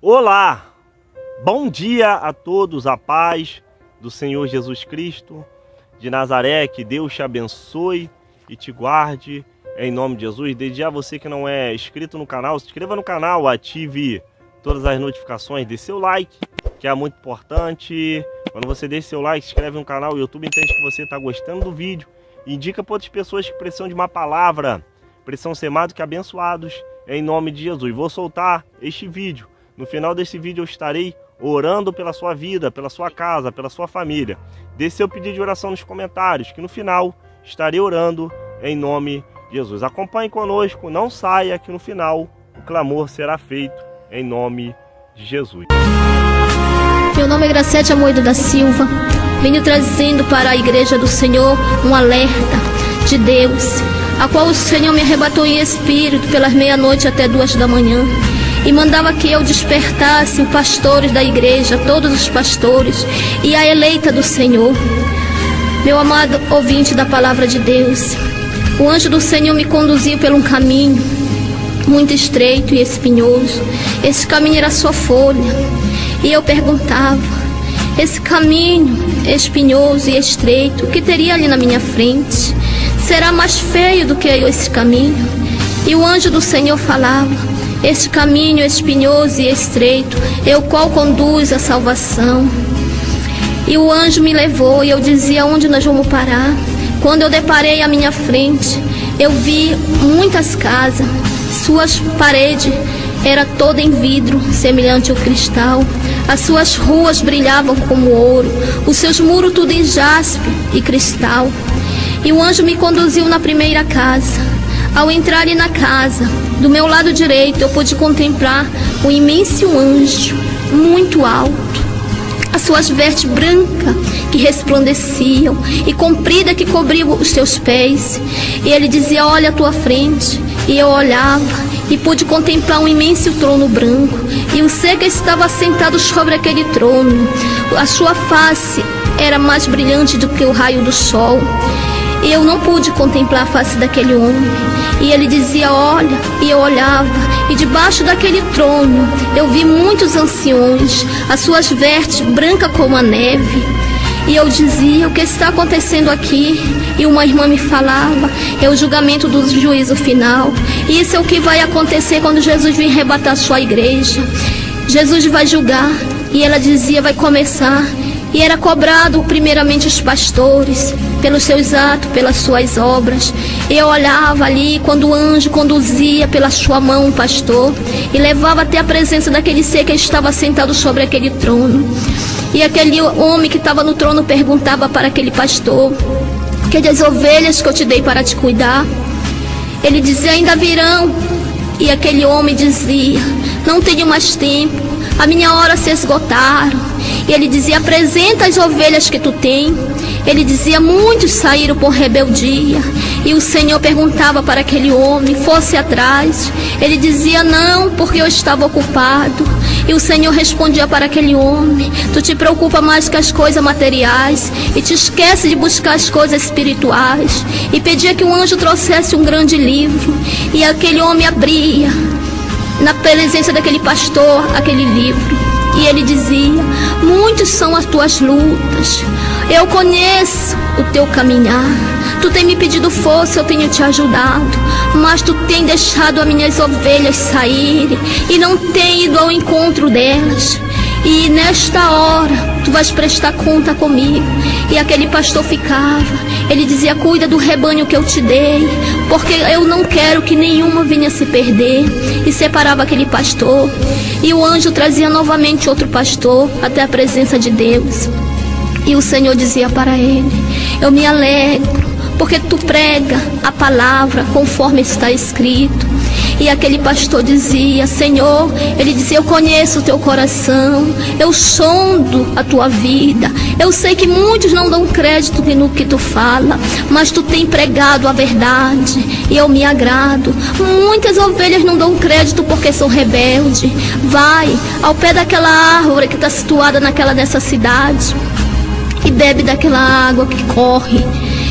Olá, bom dia a todos, a paz do Senhor Jesus Cristo de Nazaré, que Deus te abençoe e te guarde em nome de Jesus. Desde já você que não é inscrito no canal, se inscreva no canal, ative todas as notificações, dê seu like, que é muito importante. Quando você deixa seu like, se inscreve no canal, o YouTube entende que você está gostando do vídeo e indica para outras pessoas que precisam de uma palavra, precisam ser mais do que abençoados em nome de Jesus. Vou soltar este vídeo. No final desse vídeo eu estarei orando pela sua vida, pela sua casa, pela sua família. Deixe seu pedido de oração nos comentários, que no final estarei orando em nome de Jesus. Acompanhe conosco, não saia, que no final o clamor será feito em nome de Jesus. Meu nome é Graciete Amoedo da Silva. Venho trazendo para a Igreja do Senhor um alerta de Deus, a qual o Senhor me arrebatou em espírito pelas meia-noite até 2 da manhã. E mandava que eu despertasse os pastores da igreja, todos os pastores, e a eleita do Senhor. Meu amado ouvinte da palavra de Deus, o anjo do Senhor me conduziu por um caminho muito estreito e espinhoso. Esse caminho era só folha. E eu perguntava, esse caminho espinhoso e estreito, o que teria ali na minha frente? Será mais feio do que esse caminho? E o anjo do Senhor falava, este caminho espinhoso e estreito é o qual conduz à salvação. E o anjo me levou e eu dizia, onde nós vamos parar? Quando eu deparei à minha frente, eu vi muitas casas, suas paredes era toda em vidro, semelhante ao cristal. As suas ruas brilhavam como ouro, os seus muros tudo em jaspe e cristal. E o anjo me conduziu na primeira casa. Ao entrar ali na casa, do meu lado direito, eu pude contemplar um imenso anjo, muito alto. As suas vestes brancas que resplandeciam e comprida que cobriam os seus pés. E ele dizia, olha à tua frente. E eu olhava e pude contemplar um imenso trono branco. E o ser que estava sentado sobre aquele trono, a sua face era mais brilhante do que o raio do sol. E eu não pude contemplar a face daquele homem. E ele dizia, olha, e eu olhava, e debaixo daquele trono eu vi muitos anciões, as suas vestes brancas como a neve. E eu dizia, o que está acontecendo aqui? E uma irmã me falava, é o julgamento do juízo final. E isso é o que vai acontecer quando Jesus vir arrebatar a sua igreja. Jesus vai julgar, e ela dizia, vai começar. E era cobrado primeiramente os pastores, pelos seus atos, pelas suas obras. Eu olhava ali quando o anjo conduzia pela sua mão o pastor e levava até a presença daquele ser que estava sentado sobre aquele trono. E aquele homem que estava no trono perguntava para aquele pastor, que das ovelhas que eu te dei para te cuidar? Ele dizia, ainda virão. E aquele homem dizia, não tenho mais tempo, a minha hora se esgotaram. E ele dizia, apresenta as ovelhas que tu tem. Ele dizia, muitos saíram por rebeldia. E o Senhor perguntava para aquele homem, fosse atrás. Ele dizia, não, porque eu estava ocupado. E o Senhor respondia para aquele homem, tu te preocupa mais com as coisas materiais e te esquece de buscar as coisas espirituais. E pedia que o anjo trouxesse um grande livro. E aquele homem abria, na presença daquele pastor, aquele livro. E ele dizia, muitos são as tuas lutas, eu conheço o teu caminhar. Tu tem me pedido força, eu tenho te ajudado, mas tu tem deixado as minhas ovelhas saírem e não tem ido ao encontro delas. E nesta hora tu vais prestar conta comigo. E aquele pastor ficava, ele dizia, cuida do rebanho que eu te dei, porque eu não quero que nenhuma venha se perder. E separava aquele pastor. E o anjo trazia novamente outro pastor até a presença de Deus. E o Senhor dizia para ele, eu me alegro, porque tu prega a palavra conforme está escrito. E aquele pastor dizia, Senhor, ele dizia, eu conheço o teu coração, eu sondo a tua vida, eu sei que muitos não dão crédito no que tu fala, mas tu tem pregado a verdade, e eu me agrado. Muitas ovelhas não dão crédito porque são rebeldes. Vai ao pé daquela árvore que está situada nessa cidade, e bebe daquela água que corre.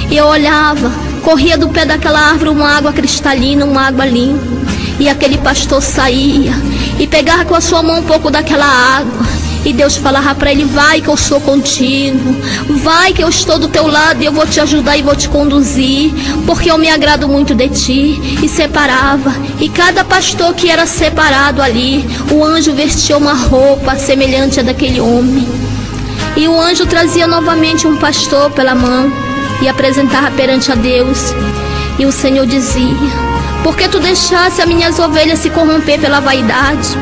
E eu olhava, corria do pé daquela árvore uma água cristalina, uma água limpa. E aquele pastor saía e pegava com a sua mão um pouco daquela água. E Deus falava para ele: vai que eu sou contigo, vai que eu estou do teu lado e eu vou te ajudar e vou te conduzir, porque eu me agrado muito de ti. E separava, e cada pastor que era separado ali, o anjo vestia uma roupa semelhante à daquele homem. E o anjo trazia novamente um pastor pela mão e apresentava perante a Deus. E o Senhor dizia: por que tu deixasse as minhas ovelhas se corromper pela vaidade?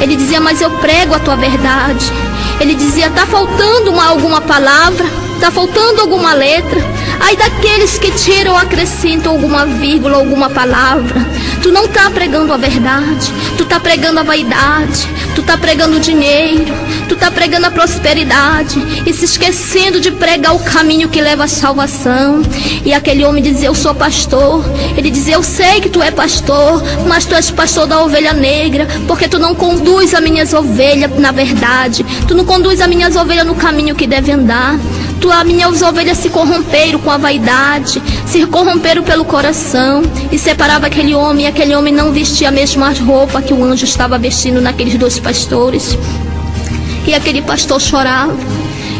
Ele dizia: mas eu prego a tua verdade. Ele dizia: está faltando alguma palavra, está faltando alguma letra. Ai daqueles que tiram ou acrescentam alguma vírgula, alguma palavra. Tu não está pregando a verdade, tu está pregando a vaidade, tu está pregando o dinheiro, tu está pregando a prosperidade e se esquecendo de pregar o caminho que leva à salvação. E aquele homem dizia: eu sou pastor. Ele dizia: eu sei que tu é pastor, mas tu és pastor da ovelha negra, porque tu não conduz as minhas ovelhas na verdade, tu não conduz as minhas ovelhas no caminho que deve andar. As minhas ovelhas se corromperam com a vaidade, se corromperam pelo coração. E separava aquele homem, e aquele homem não vestia a mesma roupa que o anjo estava vestindo naqueles dois pastores. E aquele pastor chorava.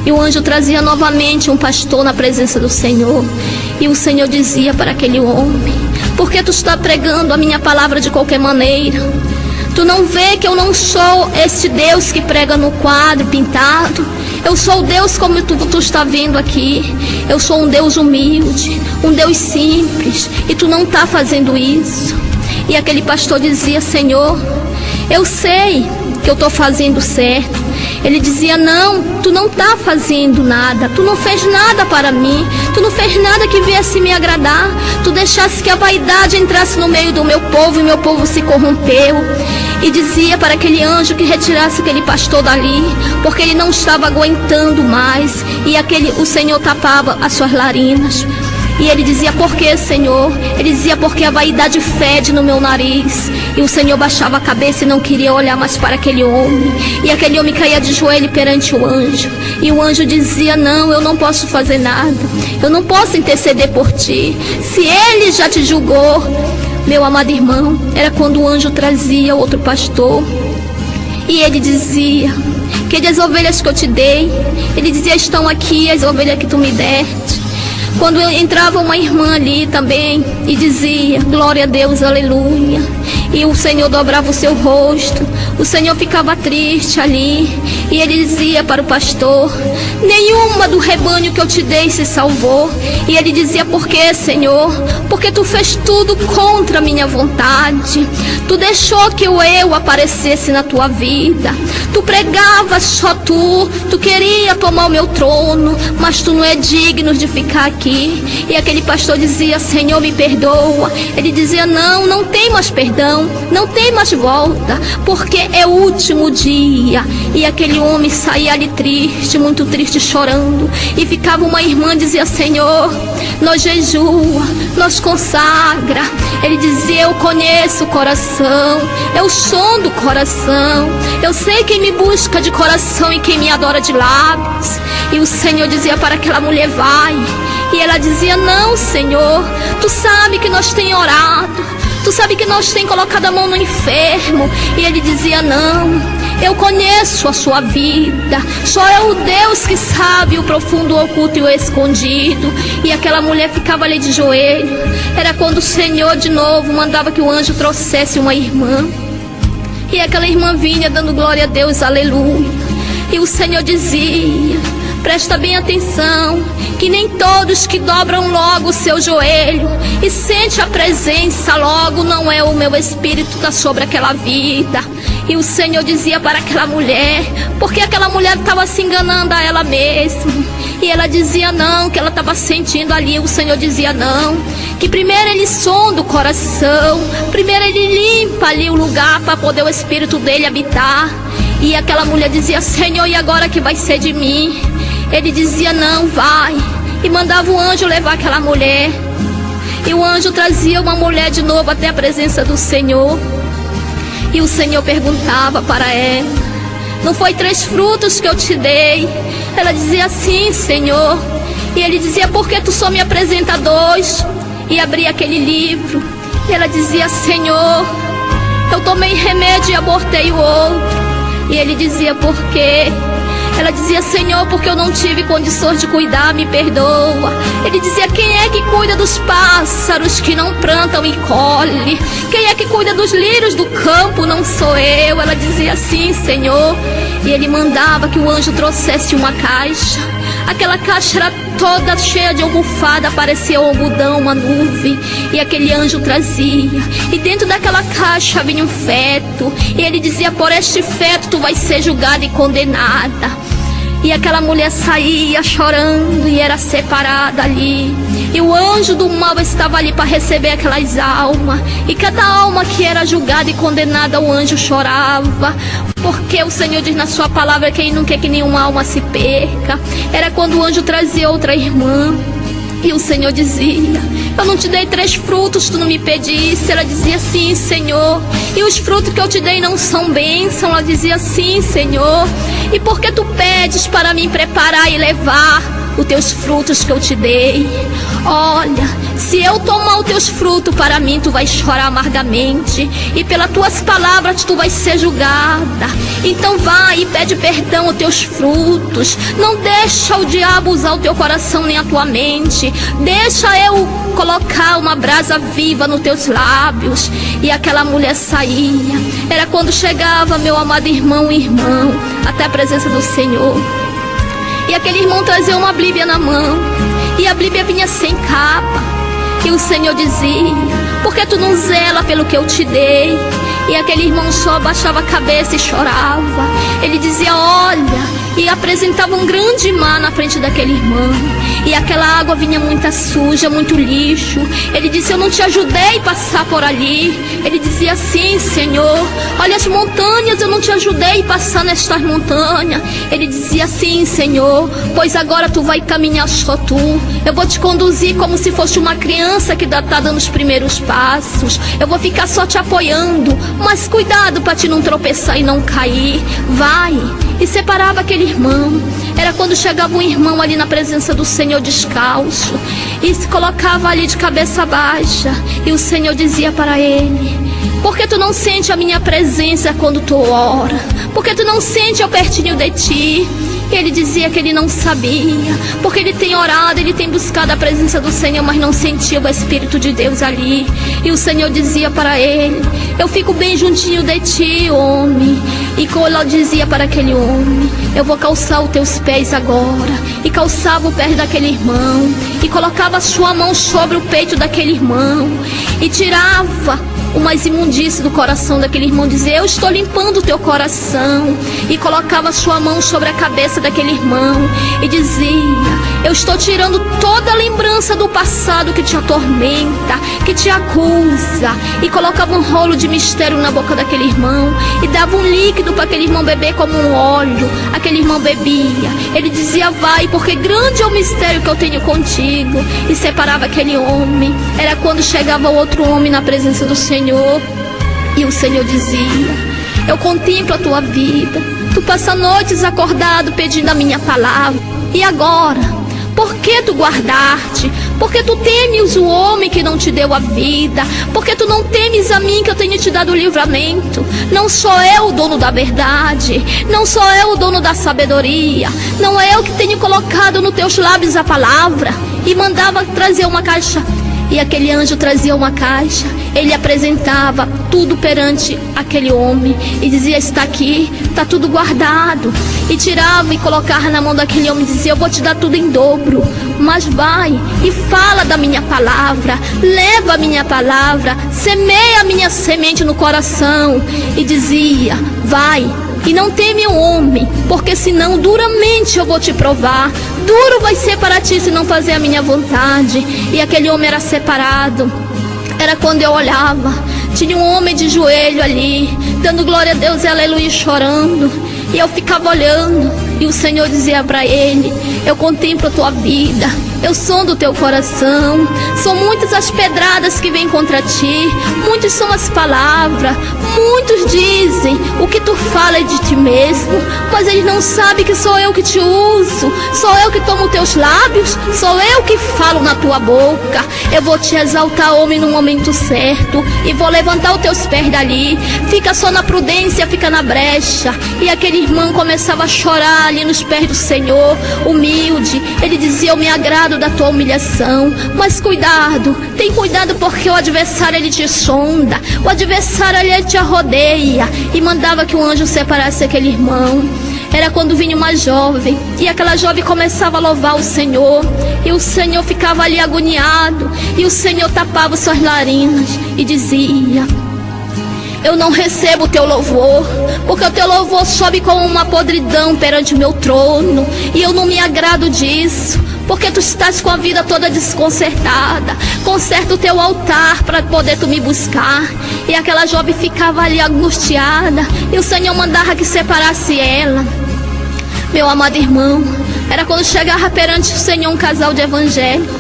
E o anjo trazia novamente um pastor na presença do Senhor. E o Senhor dizia para aquele homem: por que tu está pregando a minha palavra de qualquer maneira? Tu não vê que eu não sou este Deus que prega no quadro pintado? Eu sou o Deus como tu está vendo aqui. Eu sou um Deus humilde, um Deus simples, e tu não está fazendo isso. E aquele pastor dizia: Senhor, eu sei que eu estou fazendo certo. Ele dizia: não, tu não está fazendo nada, tu não fez nada para mim, tu não fez nada que viesse me agradar, tu deixasse que a vaidade entrasse no meio do meu povo e meu povo se corrompeu. E dizia para aquele anjo que retirasse aquele pastor dali, porque ele não estava aguentando mais. E o Senhor tapava as suas narinas. E ele dizia: por que, Senhor? Ele dizia: porque a vaidade fede no meu nariz. E o Senhor baixava a cabeça e não queria olhar mais para aquele homem. E aquele homem caía de joelho perante o anjo. E o anjo dizia: não, eu não posso fazer nada, eu não posso interceder por ti. Se ele já te julgou, meu amado irmão, era quando o anjo trazia outro pastor. E ele dizia: que as ovelhas que eu te dei, ele dizia: estão aqui as ovelhas que tu me deste. Quando entrava uma irmã ali também e dizia: glória a Deus, aleluia, e o Senhor dobrava o seu rosto, o Senhor ficava triste ali. E ele dizia para o pastor: nenhuma do rebanho que eu te dei se salvou. E ele dizia: por que, Senhor? Porque tu fez tudo contra a minha vontade. Tu deixou que eu aparecesse na tua vida. Tu pregavas só tu queria tomar o meu trono, mas tu não é digno de ficar aqui. E aquele pastor dizia: Senhor, me perdoa. Ele dizia: não, não tem mais perdão, não tem mais volta, porque é o último dia. E aquele homem saía ali triste, muito triste, chorando. E ficava uma irmã, dizia: Senhor, nós jejua, nós consagra. Ele dizia: eu conheço o coração, eu sondo o coração, eu sei quem me busca de coração e quem me adora de lábios. E o Senhor dizia para aquela mulher: vai. E ela dizia: não, Senhor, tu sabe que nós tem orado, tu sabe que nós tem colocado a mão no enfermo. E ele dizia: não, eu conheço a sua vida, só é o Deus que sabe o profundo, o oculto e o escondido. E aquela mulher ficava ali de joelho. Era quando o Senhor de novo mandava que o anjo trouxesse uma irmã. E aquela irmã vinha dando glória a Deus, aleluia. E o Senhor dizia: presta bem atenção, que nem todos que dobram logo o seu joelho e sente a presença logo, não é o meu espírito está sobre aquela vida. E o Senhor dizia para aquela mulher, porque aquela mulher estava se enganando a ela mesma. E ela dizia não, que ela estava sentindo ali. O Senhor dizia não, que primeiro ele sonda o coração, primeiro ele limpa ali o lugar para poder o espírito dele habitar. E aquela mulher dizia: Senhor, e agora que vai ser de mim? Ele dizia: não, vai. E mandava o anjo levar aquela mulher. E o anjo trazia uma mulher de novo até a presença do Senhor. E o Senhor perguntava para ela: não foi 3 frutos que eu te dei? Ela dizia: sim, Senhor. E ele dizia: por que tu só me apresenta 2? E abria aquele livro. E ela dizia: Senhor, Eu tomei remédio e abortei o outro. E ele dizia, por quê? Ela dizia, Senhor, porque eu não tive condições de cuidar, me perdoa. Ele dizia, quem é que cuida dos pássaros que não plantam e colhem? Quem é que cuida dos lírios do campo? Não sou eu. Ela dizia, sim, Senhor. E ele mandava que o anjo trouxesse uma caixa. Aquela caixa era toda cheia de almofada, parecia um algodão, uma nuvem. E aquele anjo trazia. E dentro daquela caixa vinha um feto. E ele dizia, por este feto tu vais ser julgada e condenada. E aquela mulher saía chorando e era separada ali. E o anjo do mal estava ali para receber aquelas almas. E cada alma que era julgada e condenada, o anjo chorava. Porque o Senhor diz na sua palavra que Ele não quer que nenhuma alma se perca. Era quando o anjo trazia outra irmã. E o Senhor dizia, eu não te dei 3 frutos, tu não me pedisse. Ela dizia, sim, Senhor. E os frutos que eu te dei não são bênção. Ela dizia, sim, Senhor. E por que tu pedes para mim preparar e levar os teus frutos que eu te dei? Olha, se eu tomar os teus frutos para mim, tu vais chorar amargamente. E pelas tuas palavras tu vais ser julgada. Então vai e pede perdão aos teus frutos. Não deixa o diabo usar o teu coração nem a tua mente. Deixa eu colocar uma brasa viva nos teus lábios. E aquela mulher saía. Era quando chegava, meu amado irmão e irmão, até a presença do Senhor. E aquele irmão trazia uma Bíblia na mão. E a Bíblia vinha sem capa. E o Senhor dizia, por que tu não zela pelo que eu te dei? E aquele irmão só abaixava a cabeça e chorava. Ele dizia, olha, e apresentava um grande mar na frente daquele irmão. E aquela água vinha muito suja, muito lixo. Ele disse, eu não te ajudei a passar por ali. Ele dizia, sim, Senhor. Olha as montanhas, eu não te ajudei a passar nestas montanhas. Ele dizia, sim, Senhor, pois agora tu vai caminhar só tu. Eu vou te conduzir como se fosse uma criança que está dando os primeiros passos. Eu vou ficar só te apoiando, mas cuidado para te não tropeçar e não cair. Vai. E separava aquele irmão. Era quando chegava um irmão ali na presença do Senhor descalço e se colocava ali de cabeça baixa. E o Senhor dizia para ele, por que tu não sente a minha presença quando tu ora? Por que tu não sente eu pertinho de ti? E ele dizia que ele não sabia, porque ele tem orado, ele tem buscado a presença do Senhor, mas não sentia o Espírito de Deus ali. E o Senhor dizia para ele, eu fico bem juntinho de ti, homem. E quando ela dizia para aquele homem, eu vou calçar os teus pés agora. E calçava o pé daquele irmão, e colocava a sua mão sobre o peito daquele irmão, e tirava umas imundícias do coração daquele irmão, dizia, eu estou limpando o teu coração. E colocava a sua mão sobre a cabeça daquele irmão e dizia, eu estou tirando toda a lembrança do passado que te atormenta, que te acusa. E colocava um rolo de mistério na boca daquele irmão e dava um líquido para aquele irmão beber como um óleo. Aquele irmão bebia. Ele dizia, vai, porque grande é o mistério que eu tenho contigo. E separava aquele homem. Era quando chegava outro homem na presença do Senhor. E o Senhor dizia, eu contemplo a tua vida. Tu passa noites acordado pedindo a minha palavra. E agora? Por que tu guardaste? Porque tu temes o homem que não te deu a vida? Porque tu não temes a mim que eu tenho te dado o livramento? Não sou eu o dono da verdade, não sou eu o dono da sabedoria, não é eu que tenho colocado nos teus lábios a palavra? E mandava trazer uma caixa. E aquele anjo trazia uma caixa. Ele apresentava tudo perante aquele homem e dizia, está aqui, está tudo guardado. E tirava e colocava na mão daquele homem e dizia, eu vou te dar tudo em dobro, mas vai e fala da minha palavra, leva a minha palavra, semeia a minha semente no coração. E dizia, vai e não teme o homem, porque senão duramente eu vou te provar. Duro vai ser para ti se não fazer a minha vontade. E aquele homem era separado. Era quando eu olhava, tinha um homem de joelho ali, dando glória a Deus e aleluia, chorando. E eu ficava olhando, e o Senhor dizia para ele, eu contemplo a tua vida, eu sondo o teu coração. São muitas as pedradas que vêm contra ti, muitas são as palavras. Muitos dizem, o que tu fala é de ti mesmo, mas eles não sabem que sou eu que te uso, sou eu que tomo teus lábios, sou eu que falo na tua boca. Eu vou te exaltar, homem, no momento certo, e vou levantar os teus pés dali. Fica só na prudência, fica na brecha. E aquele irmão começava a chorar ali nos pés do Senhor, humilde. Ele dizia: eu me agrado da tua humilhação, mas cuidado, tem cuidado, porque o adversário ele te sonda, o adversário ele te rodeia. E mandava que o anjo separasse aquele irmão. Era quando vinha uma jovem, e aquela jovem começava a louvar o Senhor, e o Senhor ficava ali agoniado, e o Senhor tapava suas narinas e dizia: eu não recebo o teu louvor, porque o teu louvor sobe como uma podridão perante o meu trono, e eu não me agrado disso, porque tu estás com a vida toda desconcertada. Conserta o teu altar para poder tu me buscar. E aquela jovem ficava ali angustiada, e o Senhor mandava que separasse ela. Meu amado irmão, era quando chegava perante o Senhor um casal de evangélico.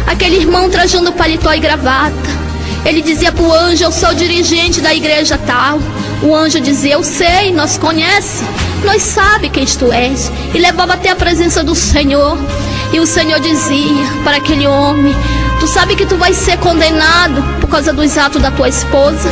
Aquele irmão trajando paletó e gravata. Ele dizia para o anjo: eu sou dirigente da igreja tal. O anjo dizia: eu sei, nós conhece, nós sabe quem tu és. E levava até a presença do Senhor. E o Senhor dizia para aquele homem: tu sabe que tu vai ser condenado por causa dos atos da tua esposa?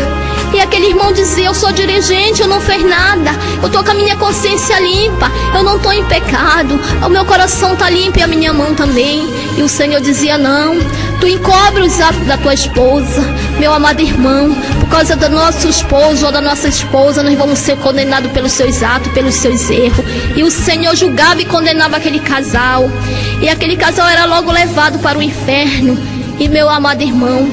E aquele irmão dizia: eu sou dirigente, eu não fiz nada, eu estou com a minha consciência limpa, eu não estou em pecado, o meu coração está limpo e a minha mão também. E o Senhor dizia: não, tu encobre os atos da tua esposa. Meu amado irmão, por causa do nosso esposo ou da nossa esposa, nós vamos ser condenados pelos seus atos, pelos seus erros. E o Senhor julgava e condenava aquele casal, e aquele casal era logo levado para o inferno. E meu amado irmão,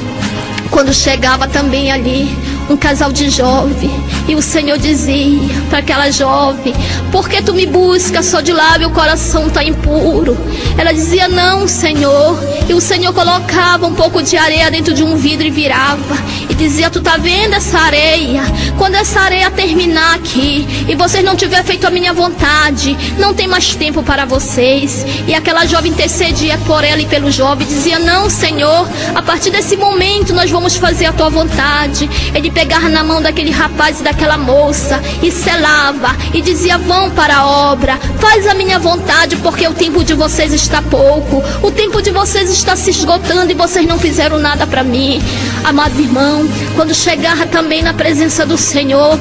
quando chegava também ali um casal de jovem, e o Senhor dizia para aquela jovem: por que tu me buscas só de lábio, o coração está impuro? Ela dizia: não, Senhor. E o Senhor colocava um pouco de areia dentro de um vidro e virava, e dizia: tu tá vendo essa areia? Quando essa areia terminar aqui e vocês não tiverem feito a minha vontade, não tem mais tempo para vocês. E aquela jovem intercedia por ela e pelo jovem, dizia: não, Senhor, a partir desse momento nós vamos fazer a tua vontade. Ele pegava na mão daquele rapaz e daquela moça e selava e dizia: vão para a obra, faz a minha vontade, porque o tempo de vocês está pouco, o tempo de vocês está se esgotando e vocês não fizeram nada para mim. Amado irmão, quando chegava também na presença do Senhor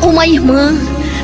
uma irmã,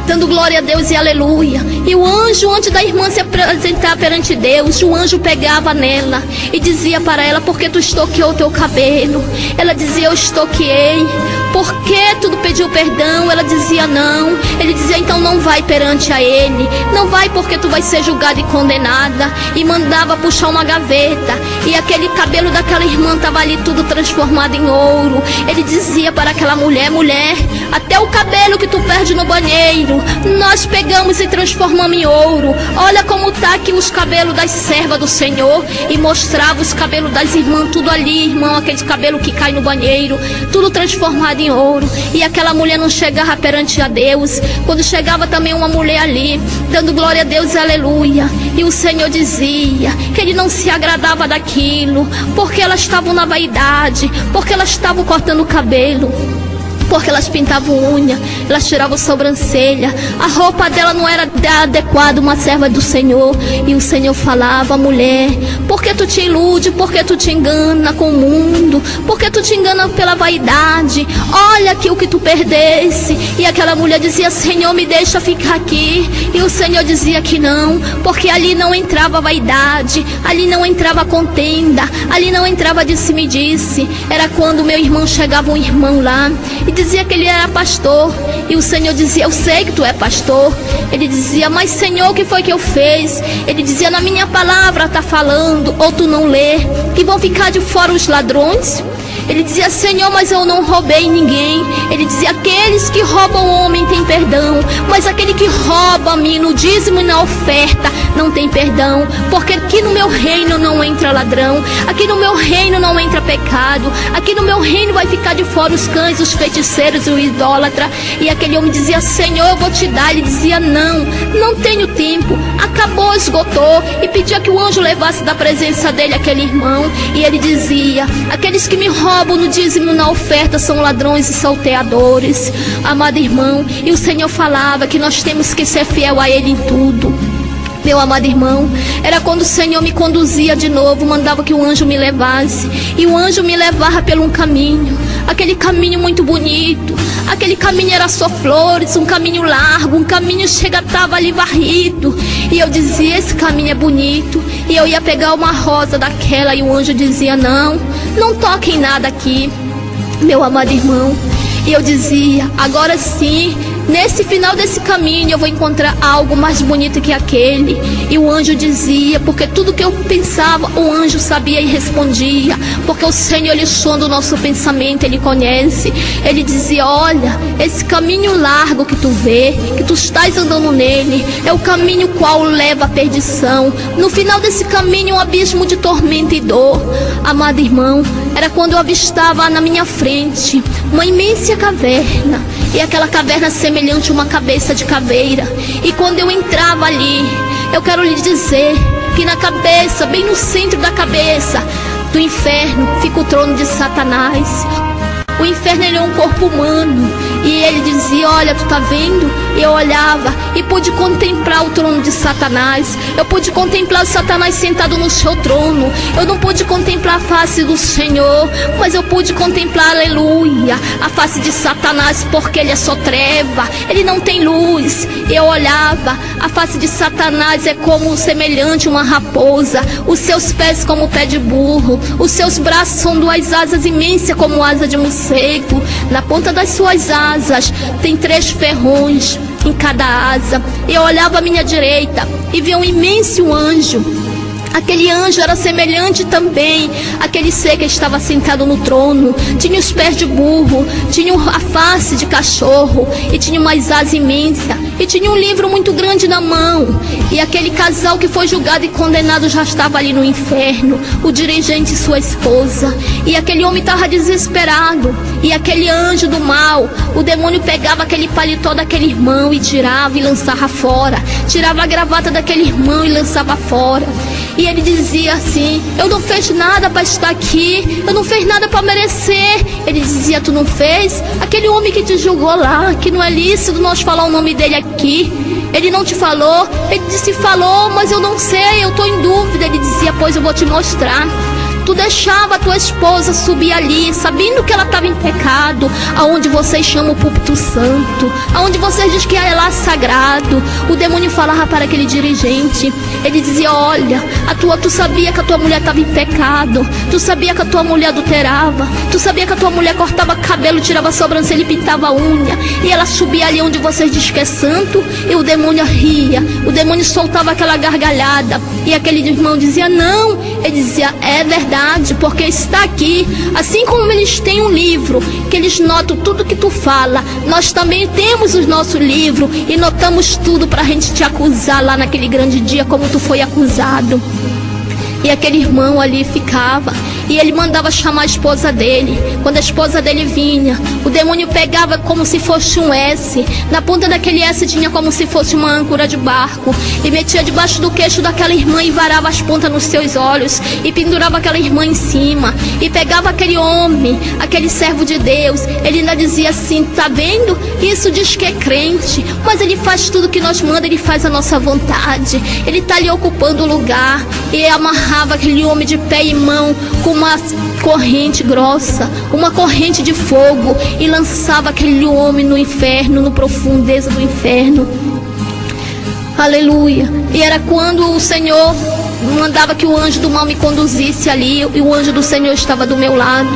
dando glória a Deus e aleluia, e o anjo, antes da irmã se apresentar perante Deus, o anjo pegava nela e dizia para ela: por que tu estoqueou o teu cabelo? Ela dizia: eu estoqueei. Por que tu pediu perdão? Ela dizia: não. Ele dizia: então não vai perante a ele, não vai, porque tu vai ser julgada e condenada. E mandava puxar uma gaveta, e aquele cabelo daquela irmã estava ali tudo transformado em ouro. Ele dizia para aquela mulher: mulher, até o cabelo que tu perde no banheiro, nós pegamos e transformamos em ouro. Olha como está aqui os cabelos das servas do Senhor. E mostrava os cabelos das irmãs, tudo ali, irmão, aquele cabelo que cai no banheiro, tudo transformado em ouro. E aquela mulher não chegava perante a Deus. Quando chegava também uma mulher ali, dando glória a Deus e aleluia, e o Senhor dizia que ele não se agradava daquilo, porque elas estavam na vaidade, porque elas estavam cortando o cabelo, porque elas pintavam unha, elas tiravam sobrancelha, a roupa dela não era adequada, uma serva do Senhor. E o Senhor falava: mulher, por que tu te ilude, por que tu te engana com o mundo, por que tu te engana pela vaidade? Olha aqui o que tu perdesse. E aquela mulher dizia: Senhor, me deixa ficar aqui. E o Senhor dizia que não, porque ali não entrava vaidade, ali não entrava contenda, ali não entrava disse-me-disse. Era quando meu irmão chegava, um irmão lá, e dizia que ele era pastor, e o Senhor dizia: eu sei que tu é pastor. Ele dizia: mas Senhor, o que foi que eu fiz? Ele dizia: na minha palavra está falando, ou tu não lê, que vão ficar de fora os ladrões? Ele dizia: Senhor, mas eu não roubei ninguém. Ele dizia: aqueles que roubam o homem têm perdão, mas aquele que rouba a mim no dízimo e na oferta não tem perdão, porque aqui no meu reino não entra ladrão, aqui no meu reino não entra pecado, aqui no meu reino vai ficar de fora os cães, os feiticeiros, feiticeiros e o idólatra. E aquele homem dizia: Senhor, eu vou te dar. Ele dizia: não tenho tempo, acabou, esgotou. E pedia que o anjo levasse da presença dele aquele irmão. E ele dizia: aqueles que me roubam no dízimo, na oferta, são ladrões e salteadores. Amado irmão, e o Senhor falava que nós temos que ser fiel a Ele em tudo. Meu amado irmão, era quando o Senhor me conduzia de novo, mandava que o anjo me levasse. E o anjo me levava por um caminho, aquele caminho muito bonito. Aquele caminho era só flores, um caminho largo, um caminho chega, estava ali varrido. E eu dizia: esse caminho é bonito. E eu ia pegar uma rosa daquela e o anjo dizia: não toque em nada aqui, meu amado irmão. E eu dizia: agora sim, nesse final desse caminho eu vou encontrar algo mais bonito que aquele. E o anjo dizia, porque tudo que eu pensava, o anjo sabia e respondia, porque o Senhor, Ele sonda o nosso pensamento, Ele conhece. Ele dizia: olha, esse caminho largo que tu vê, que tu estás andando nele, é o caminho qual leva à perdição. No final desse caminho, um abismo de tormento e dor. Amado irmão, era quando eu avistava na minha frente uma imensa caverna, e aquela caverna semelhante a uma cabeça de caveira. E quando eu entrava ali, eu quero lhe dizer que na cabeça, bem no centro da cabeça do inferno, fica o trono de Satanás. O inferno, ele é um corpo humano. E ele dizia: olha, tu tá vendo? E eu olhava e pude contemplar o trono de Satanás. Eu pude contemplar o Satanás sentado no seu trono. Eu não pude contemplar a face do Senhor, mas eu pude contemplar, aleluia, a face de Satanás, porque ele é só treva, ele não tem luz. E eu olhava, a face de Satanás é como semelhante a uma raposa, os seus pés como o pé de burro, os seus braços são duas asas imensas como asa de morcego. Na ponta das suas asas tem 3 ferrões em cada asa. Eu olhava à minha direita e via um imenso anjo. Aquele anjo era semelhante também àquele ser que estava sentado no trono. Tinha os pés de burro, tinha a face de cachorro, e tinha umas asas imensas, e tinha um livro muito grande na mão. E aquele casal que foi julgado e condenado já estava ali no inferno, o dirigente e sua esposa. E aquele homem estava desesperado. E aquele anjo do mal, o demônio, pegava aquele paletó daquele irmão e tirava e lançava fora. Tirava a gravata daquele irmão e lançava fora. E ele dizia assim: eu não fiz nada para estar aqui, eu não fiz nada para merecer. Ele dizia: tu não fez? Aquele homem que te julgou lá, que não é lícito nós falar o nome dele aqui, ele não te falou? Ele disse: falou, mas eu não sei, eu estou em dúvida. Ele dizia: pois eu vou te mostrar. Tu deixava a tua esposa subir ali, sabendo que ela estava em pecado, aonde vocês chamam o púlpito santo, aonde vocês dizem que é lá sagrado. O demônio falava para aquele dirigente. Ele dizia: olha, tu sabia que a tua mulher estava em pecado, tu sabia que a tua mulher adulterava, tu sabia que a tua mulher cortava cabelo, tirava a sobrancelha e pintava a unha, e ela subia ali onde vocês dizem que é santo. E o demônio ria, o demônio soltava aquela gargalhada, e aquele irmão dizia: não. Ele dizia: é verdade, porque está aqui. Assim como eles têm um livro que eles notam tudo que tu fala, nós também temos o nosso livro e notamos tudo para a gente te acusar lá naquele grande dia, como tu foi acusado. E aquele irmão ali ficava, e ele mandava chamar a esposa dele. Quando a esposa dele vinha, o demônio pegava como se fosse um S. Na ponta daquele S tinha como se fosse uma âncora de barco, e metia debaixo do queixo daquela irmã e varava as pontas nos seus olhos, e pendurava aquela irmã em cima, e pegava aquele homem, aquele servo de Deus. Ele ainda dizia assim: tá vendo? Isso diz que é crente, mas ele faz tudo que nós manda, ele faz a nossa vontade. Ele está ali ocupando o lugar. E amarrava aquele homem de pé e mão com uma corrente grossa, uma corrente de fogo, e lançava aquele homem no inferno, no profundeza do inferno. Aleluia. E era quando o Senhor mandava que o anjo do mal me conduzisse ali, e o anjo do Senhor estava do meu lado.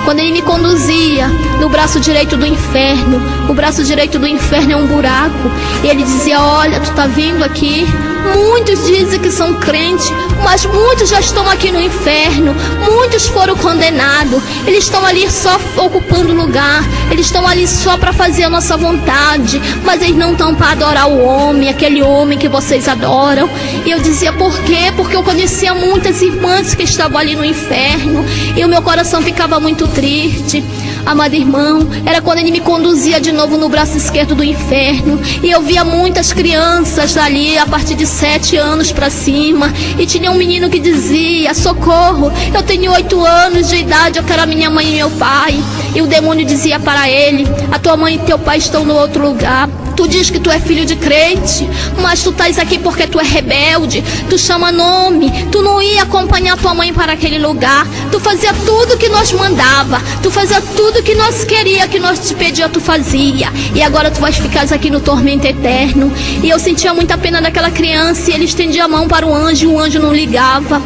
Quando ele me conduzia no braço direito do inferno, o braço direito do inferno é um buraco, e ele dizia: olha, tu tá vendo aqui? Muitos dizem que são crentes, mas muitos já estão aqui no inferno. Muitos foram condenados. Eles estão ali só ocupando lugar, eles estão ali só para fazer a nossa vontade, mas eles não estão para adorar o homem, aquele homem que vocês adoram. E eu dizia: por quê? Porque eu conhecia muitas irmãs que estavam ali no inferno, e o meu coração ficava muito triste, amado irmão, era quando ele me conduzia de novo no braço esquerdo do inferno. E eu via muitas crianças ali a partir de 7 anos para cima. E tinha um menino que dizia: socorro, eu tenho 8 anos de idade, eu quero a minha mãe e meu pai. E o demônio dizia para ele: a tua mãe e teu pai estão no outro lugar. Tu diz que tu é filho de crente, mas tu estás aqui porque tu é rebelde. Tu chama nome, tu não ia acompanhar tua mãe para aquele lugar. Tu fazia tudo que nós mandava, tu fazia tudo que nós queria, que nós te pedia, tu fazia. E agora tu vais ficar aqui no tormento eterno. E eu sentia muita pena daquela criança, e ele estendia a mão para o anjo, e o anjo não ligava.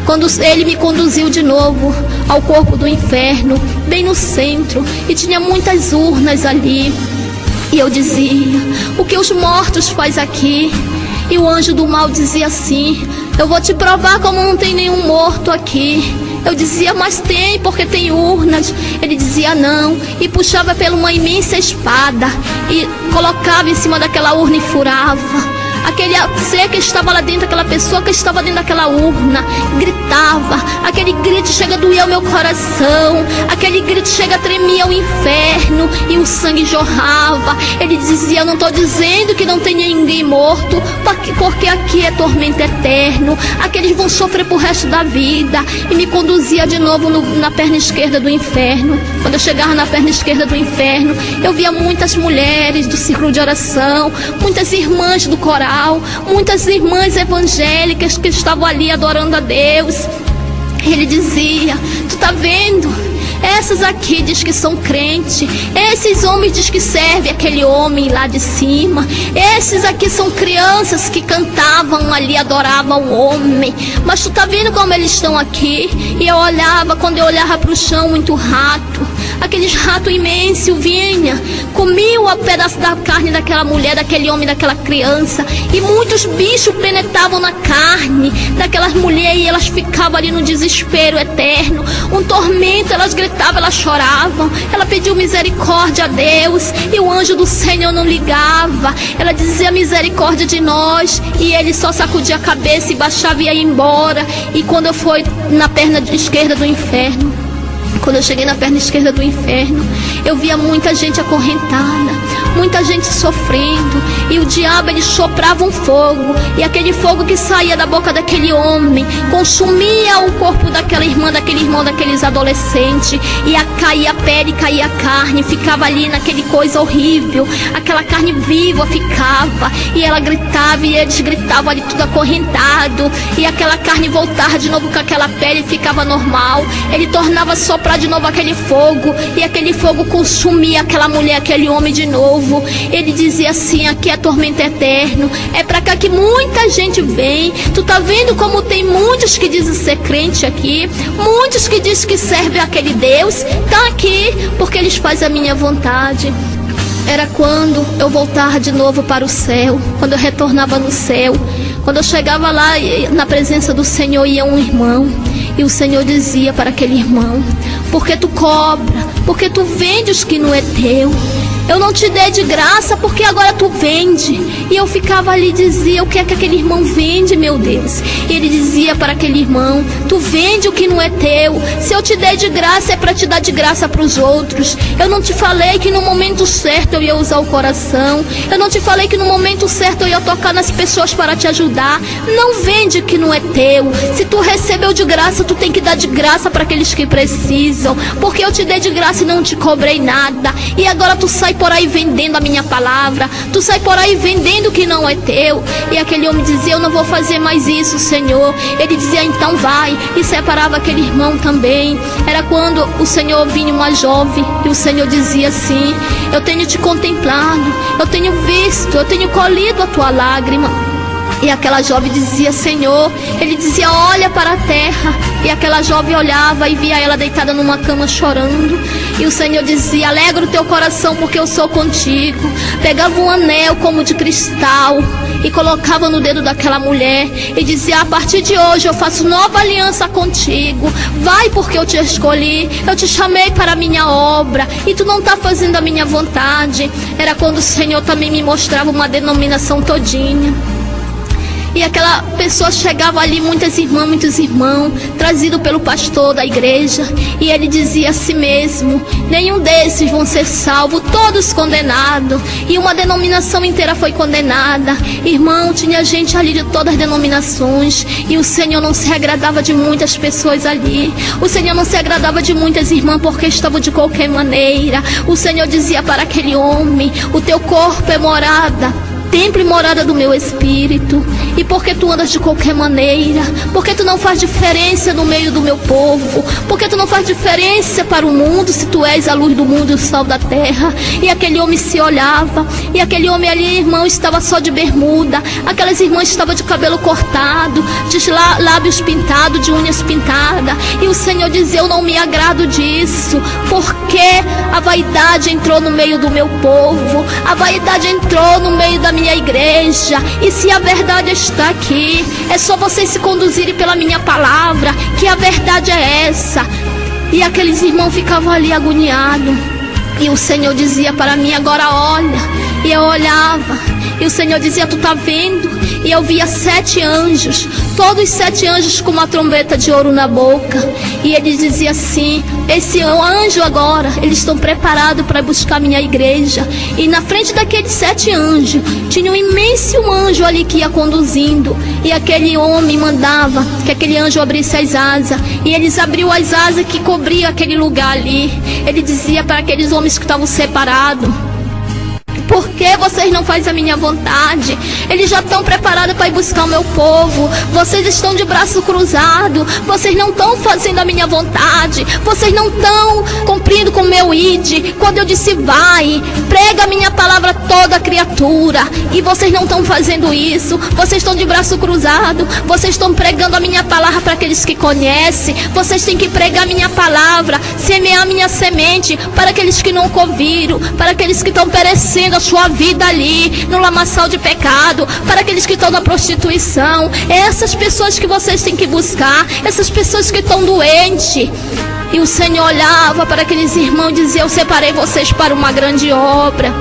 Quando ele me conduziu de novo ao corpo do inferno, bem no centro, e tinha muitas urnas ali. E eu dizia: o que os mortos faz aqui? E o anjo do mal dizia assim: eu vou te provar como não tem nenhum morto aqui. Eu dizia: mas tem, porque tem urnas. Ele dizia: não, e puxava pela uma imensa espada e colocava em cima daquela urna e furava. Aquele ser que estava lá dentro, aquela pessoa que estava dentro daquela urna, gritava. Aquele grito chega a doer o meu coração. Aquele grito chega a tremer o inferno, e o sangue jorrava. Ele dizia: eu não estou dizendo que não tenha ninguém morto, porque aqui é tormento eterno. Aqueles vão sofrer pro resto da vida. E me conduzia de novo na perna esquerda do inferno. Quando eu chegava na perna esquerda do inferno, eu via muitas mulheres do círculo de oração, muitas irmãs do coral, muitas irmãs evangélicas que estavam ali adorando a Deus. Ele dizia: tu tá vendo? Essas aqui diz que são crentes. Esses homens diz que servem aquele homem lá de cima. Esses aqui são crianças que cantavam ali, adoravam o homem. Mas tu tá vendo como eles estão aqui? E eu olhava, quando eu olhava para o chão, muito rato. Aqueles ratos imensos vinha, comiam o pedaço da carne daquela mulher, daquele homem, daquela criança. E muitos bichos penetravam na carne daquelas mulheres, e elas ficavam ali no desespero eterno, um tormento. Elas gritavam, elas choravam. Ela pediu misericórdia a Deus, e o anjo do Senhor não ligava. Ela dizia: misericórdia de nós, e ele só sacudia a cabeça e baixava e ia embora. E quando eu fui na perna esquerda do inferno, quando eu cheguei na perna esquerda do inferno, eu via muita gente acorrentada, muita gente sofrendo. E o diabo, ele soprava um fogo, e aquele fogo que saía da boca daquele homem consumia o corpo daquela irmã, daquele irmão, daqueles adolescentes. E caía a pele, caía a carne, ficava ali naquele coisa horrível. Aquela carne viva ficava, e ela gritava, e eles gritavam ali tudo acorrentado. E aquela carne voltava de novo com aquela pele, ficava normal. Ele tornava soprar de novo aquele fogo, e aquele fogo consumia aquela mulher, aquele homem de novo. Ele dizia assim: aqui é tormento eterno, é pra cá que muita gente vem. Tu tá vendo como tem muitos que dizem ser crente aqui, muitos que dizem que servem aquele Deus, tá aqui porque eles fazem a minha vontade. Era quando eu voltava de novo para o céu, quando eu retornava no céu, quando eu chegava lá na presença do Senhor, ia um irmão, e o Senhor dizia para aquele irmão: porque tu cobra, porque tu vende os que não é teu. Eu não te dei de graça, porque agora tu vende. E eu ficava ali e dizia: o que é que aquele irmão vende, meu Deus? E ele dizia para aquele irmão: tu vende o que não é teu. Se eu te dei de graça, é para te dar de graça para os outros. Eu não te falei que no momento certo eu ia usar o coração. Eu não te falei que no momento certo eu ia tocar nas pessoas para te ajudar. Não vende o que não é teu. Se tu recebeu de graça, tu tem que dar de graça para aqueles que precisam. Porque eu te dei de graça e não te cobrei nada. E agora tu sai por aí vendendo a minha palavra, tu sai por aí vendendo o que não é teu. E aquele homem dizia: eu não vou fazer mais isso, Senhor. Ele dizia: então vai. E separava aquele irmão também. Era quando o Senhor vinha uma jovem, e o Senhor dizia assim: eu tenho te contemplado, eu tenho visto, eu tenho colhido a tua lágrima. E aquela jovem dizia: Senhor. Ele dizia: olha para a terra. E aquela jovem olhava e via ela deitada numa cama chorando. E o Senhor dizia: alegra o teu coração, porque eu sou contigo. Pegava um anel como de cristal e colocava no dedo daquela mulher e dizia: a partir de hoje eu faço nova aliança contigo. Vai, porque eu te escolhi, eu te chamei para a minha obra, e tu não está fazendo a minha vontade. Era quando o Senhor também me mostrava uma denominação todinha. E aquela pessoa chegava ali, muitos irmãos, trazido pelo pastor da igreja. E ele dizia a si mesmo: nenhum desses vão ser salvos, todos condenados. E uma denominação inteira foi condenada. Irmão, tinha gente ali de todas as denominações. E o Senhor não se agradava de muitas pessoas ali. O Senhor não se agradava de muitas irmãs porque estavam de qualquer maneira. O Senhor dizia para aquele homem: o teu corpo é morada, templo e morada do meu espírito. E porque tu andas de qualquer maneira, porque tu não faz diferença no meio do meu povo, porque tu não faz diferença para o mundo, se tu és a luz do mundo e o sal da terra. E aquele homem se olhava, e aquele homem ali, irmão, estava só de bermuda. Aquelas irmãs estavam de cabelo cortado, de lábios pintados, de unhas pintadas. E o Senhor dizia: eu não me agrado disso, porque a vaidade entrou no meio do meu povo, a vaidade entrou no meio da minha igreja. E se a verdade está aqui, é só vocês se conduzirem pela minha palavra, que a verdade é essa. E aqueles irmãos ficavam ali agoniados. E o Senhor dizia para mim: agora olha. E eu olhava, e o Senhor dizia: tu tá vendo? E eu via 7 anjos, todos 7 anjos com uma trombeta de ouro na boca. E ele dizia assim: esse anjo agora, eles estão preparados para buscar minha igreja. E na frente daqueles 7 anjos, tinha um imenso anjo ali que ia conduzindo. E aquele homem mandava que aquele anjo abrisse as asas. E eles abriu as asas que cobriam aquele lugar ali. Ele dizia para aqueles homens que estavam separados: por que vocês não fazem a minha vontade? Eles já estão preparados para ir buscar o meu povo. Vocês estão de braço cruzado. Vocês não estão fazendo a minha vontade. Vocês não estão cumprindo com o meu id. Quando eu disse vai, prega a minha palavra a toda criatura, e vocês não estão fazendo isso. Vocês estão de braço cruzado. Vocês estão pregando a minha palavra para aqueles que conhecem. Vocês têm que pregar a minha palavra, semear a minha semente para aqueles que nunca ouviram, para aqueles que estão perecendo a sua vida ali no lamaçal de pecado, para aqueles que estão na prostituição. É essas pessoas que vocês têm que buscar, essas pessoas que estão doentes. E o Senhor olhava para aqueles irmãos e dizia: eu separei vocês para uma grande obra.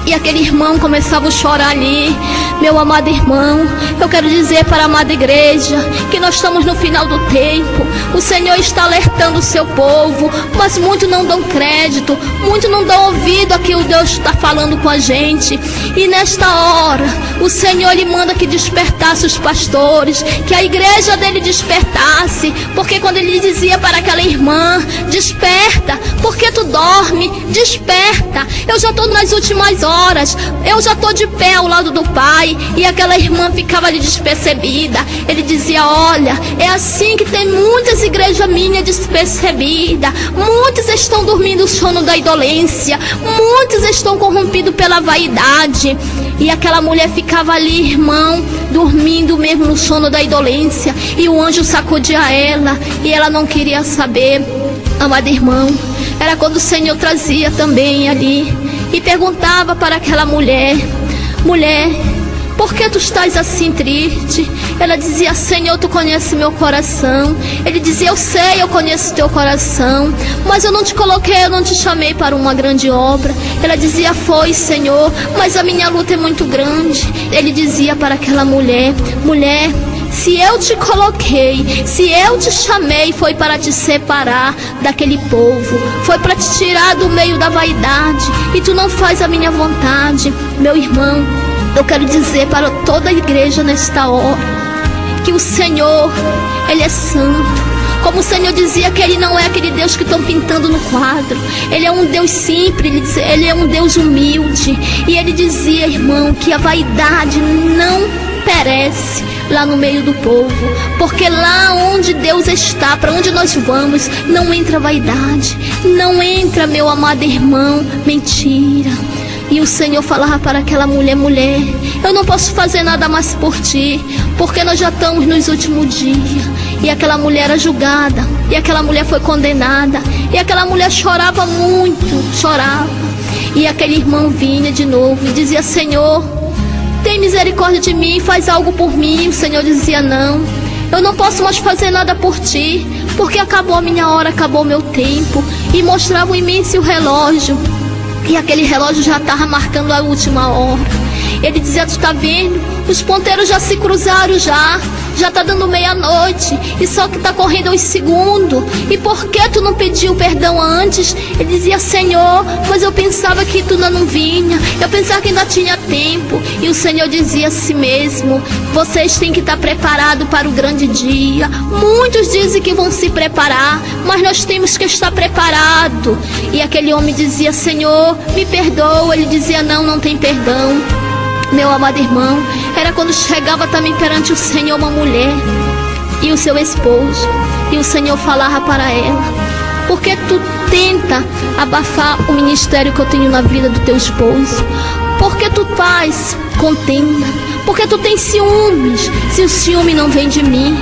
E aquele irmão começava a chorar ali. Meu amado irmão, eu quero dizer para a amada igreja que nós estamos no final do tempo. O Senhor está alertando o seu povo, mas muitos não dão crédito, muitos não dão ouvido a que o Deus está falando com a gente. E nesta hora, o Senhor lhe manda que despertasse os pastores, que a igreja dele despertasse. Porque quando ele dizia para aquela irmã: desperta, porque tu dorme, desperta, eu já estou nas últimas horas, eu já estou de pé ao lado do Pai. E aquela irmã ficava ali despercebida. Ele dizia: olha, é assim que tem muitas igrejas minhas despercebidas. Muitos estão dormindo o sono da indolência, muitos estão corrompidos pela vaidade. E aquela mulher ficava ali, irmão, dormindo mesmo no sono da indolência. E o anjo sacudia ela, e ela não queria saber. Amado irmão, era quando o Senhor trazia também ali e perguntava para aquela mulher: mulher, por que tu estás assim triste? Ela dizia: Senhor, tu conheces meu coração. Ele dizia: eu sei, eu conheço teu coração, mas eu não te coloquei, eu não te chamei para uma grande obra. Ela dizia: foi, Senhor, mas a minha luta é muito grande. Ele dizia para aquela mulher: mulher, se eu te coloquei, se eu te chamei, foi para te separar daquele povo, foi para te tirar do meio da vaidade, e tu não faz a minha vontade. Meu irmão, eu quero dizer para toda a igreja nesta hora que o Senhor, Ele é santo. Como o Senhor dizia que Ele não é aquele Deus que estão pintando no quadro. Ele é um Deus simples, Ele é um Deus humilde. E Ele dizia, irmão, que a vaidade não perece lá no meio do povo, porque lá onde Deus está, para onde nós vamos, não entra vaidade, não entra, meu amado irmão, mentira. E o Senhor falava para aquela mulher: mulher, eu não posso fazer nada mais por ti, porque nós já estamos nos últimos dias. E aquela mulher era julgada, e aquela mulher foi condenada, e aquela mulher chorava muito, chorava. E aquele irmão vinha de novo e dizia: Senhor, tem misericórdia de mim, faz algo por mim. O Senhor dizia: não, eu não posso mais fazer nada por ti, porque acabou a minha hora, acabou o meu tempo. E mostrava um imenso relógio, e aquele relógio já estava marcando a última hora. Ele dizia: tu tá vendo? Os ponteiros já se cruzaram já tá dando meia-noite, e só que tá correndo os segundos. E por que tu não pediu perdão antes? Ele dizia: Senhor, mas eu pensava que tu ainda não vinha, eu pensava que ainda tinha tempo. E o Senhor dizia a si mesmo: vocês têm que estar preparados para o grande dia. Muitos dizem que vão se preparar, mas nós temos que estar preparados. E aquele homem dizia: Senhor, me perdoa. Ele dizia: não tem perdão. Meu amado irmão, era quando chegava também perante o Senhor uma mulher e o seu esposo, e o Senhor falava para ela: por que tu tenta abafar o ministério que eu tenho na vida do teu esposo? Por que tu faz contenda? Por que tu tens ciúmes, se o ciúme não vem de mim?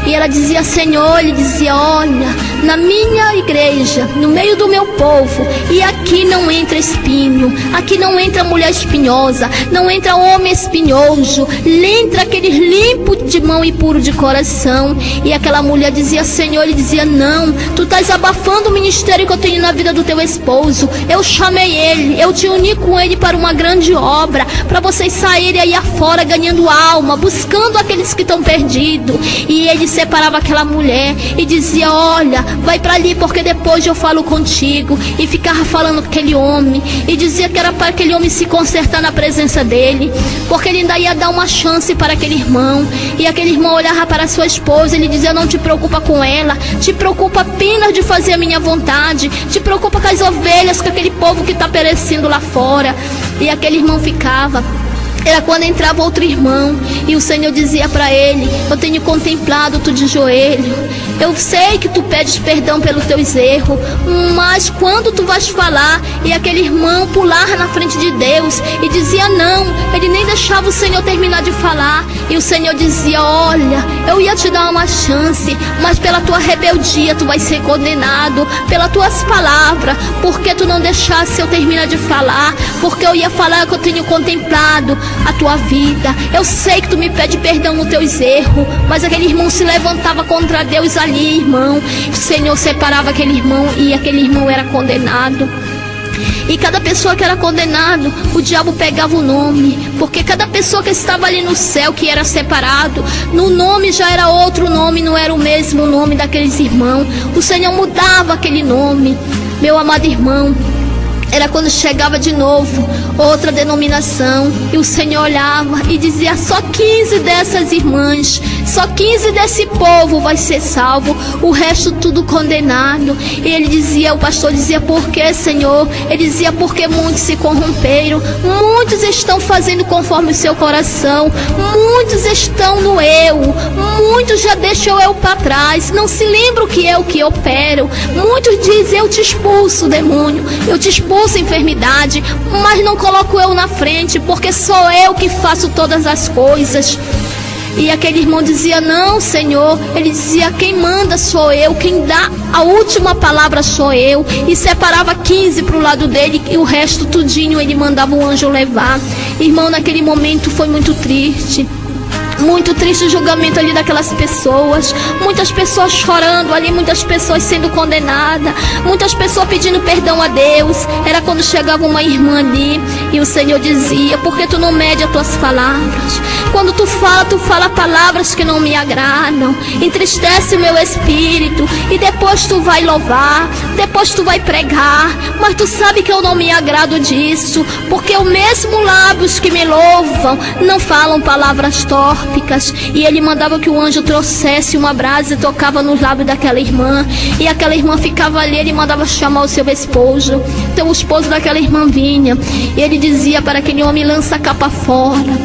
E ela dizia: Senhor, ele dizia: olha, na minha igreja, no meio do meu povo, e aqui não entra espinho, aqui não entra mulher espinhosa, não entra homem espinhoso, entra aquele limpo de mão e puro de coração. E aquela mulher dizia: Senhor, ele dizia: não, tu estás abafando o ministério que eu tenho na vida do teu esposo. Eu chamei ele, eu te uni com ele para uma grande obra, para vocês saírem aí afora ganhando alma, buscando aqueles que estão perdidos. E ele separava aquela mulher e dizia: olha, vai para ali, porque depois eu falo contigo. E ficava falando com aquele homem, e dizia que era para aquele homem se consertar na presença dele, porque ele ainda ia dar uma chance para aquele irmão. E aquele irmão olhava para a sua esposa, ele dizia: não te preocupa com ela, te preocupa apenas de fazer a minha vontade, te preocupa com as ovelhas, com aquele povo que está perecendo lá fora. E aquele irmão ficava. Era quando entrava outro irmão e o Senhor dizia para ele: eu tenho contemplado tu de joelho, eu sei que tu pedes perdão pelos teus erros, mas quando tu vais falar? E aquele irmão pulava na frente de Deus e dizia não, ele nem deixava o Senhor terminar de falar. E o Senhor dizia: olha, eu ia te dar uma chance, mas pela tua rebeldia tu vai ser condenado, pelas tuas palavras, porque tu não deixasse eu terminar de falar, porque eu ia falar que eu tenho contemplado a tua vida. Eu sei que tu me pede perdão nos teus erros, mas aquele irmão se levantava contra Deus ali, irmão. O Senhor separava aquele irmão e aquele irmão era condenado. E cada pessoa que era condenado, o diabo pegava o nome, porque cada pessoa que estava ali no céu, que era separado, no nome já era outro nome, não era o mesmo nome daqueles irmãos. O Senhor mudava aquele nome. Meu amado irmão, era quando chegava de novo outra denominação e o Senhor olhava e dizia: só 15 dessas irmãs, só 15 desse povo vai ser salvo, o resto tudo condenado. E ele dizia, o pastor dizia: por que, Senhor? Ele dizia: porque muitos se corromperam, muitos estão fazendo conforme o seu coração, muitos estão no eu, muitos já deixam o eu para trás, não se lembram que é o que opero. Muitos dizem: eu te expulso, demônio, eu te expulso, enfermidade, mas não coloco eu na frente, porque sou eu que faço todas as coisas. E aquele irmão dizia: não, Senhor. Ele dizia: quem manda sou eu, quem dá a última palavra sou eu. E separava 15 para o lado dele e o resto tudinho ele mandava o anjo levar. Irmão, naquele momento foi muito triste. Muito triste o julgamento ali daquelas pessoas. Muitas pessoas chorando ali, muitas pessoas sendo condenadas, muitas pessoas pedindo perdão a Deus. Era quando chegava uma irmã ali e o Senhor dizia: por que tu não mede as tuas palavras? Quando tu fala palavras que não me agradam, entristece o meu espírito. E depois tu vai louvar, depois tu vai pregar, mas tu sabe que eu não me agrado disso, porque o mesmo lábios que me louvam não falam palavras torpes. E ele mandava que o anjo trouxesse uma brasa e tocava nos lábios daquela irmã. E aquela irmã ficava ali, ele mandava chamar o seu esposo. Então o esposo daquela irmã vinha e ele dizia para aquele homem: lança a capa fora,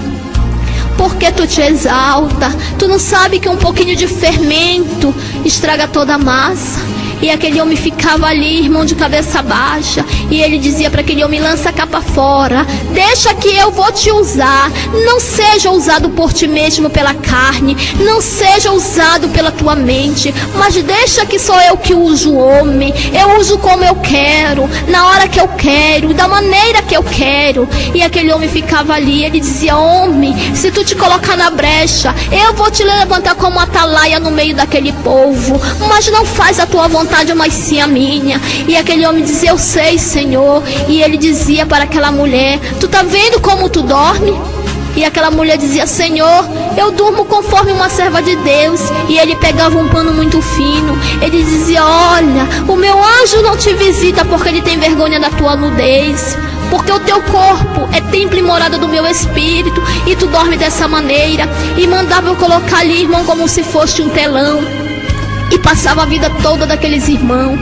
porque tu te exalta. Tu não sabe que um pouquinho de fermento estraga toda a massa. E aquele homem ficava ali, irmão, de cabeça baixa. E ele dizia para aquele homem: lança a capa fora, deixa que eu vou te usar. Não seja usado por ti mesmo pela carne, não seja usado pela tua mente, mas deixa que sou eu que uso o homem. Eu uso como eu quero, na hora que eu quero, da maneira que eu quero. E aquele homem ficava ali, ele dizia: homem, se tu te colocar na brecha, eu vou te levantar como atalaia no meio daquele povo, mas não faz a tua vontade, mas sim a minha. E aquele homem dizia: eu sei, Senhor. E ele dizia para aquela mulher: tu tá vendo como tu dorme? E aquela mulher dizia: Senhor, eu durmo conforme uma serva de Deus. E ele pegava um pano muito fino. Ele dizia: olha, o meu anjo não te visita porque ele tem vergonha da tua nudez, porque o teu corpo é templo e morada do meu espírito, e tu dorme dessa maneira. E mandava eu colocar ali, irmão, como se fosse um telão. E passava a vida toda daqueles irmãos.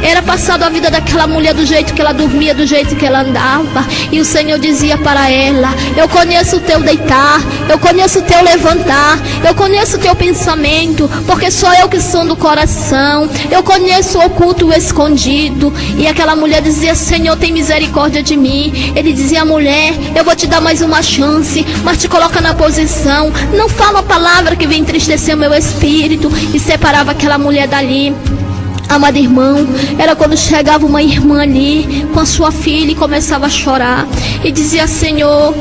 Era passado a vida daquela mulher do jeito que ela dormia, do jeito que ela andava. E o Senhor dizia para ela: eu conheço o teu deitar, eu conheço o teu levantar, eu conheço o teu pensamento, porque sou eu que sou do coração. Eu conheço o oculto e o escondido. E aquela mulher dizia: Senhor, tem misericórdia de mim. Ele dizia: mulher, eu vou te dar mais uma chance, mas te coloca na posição. Não fala a palavra que vem entristecer o meu espírito. E separava aquela mulher dali. Amado irmão, era quando chegava uma irmã ali com a sua filha e começava a chorar e dizia: Senhor,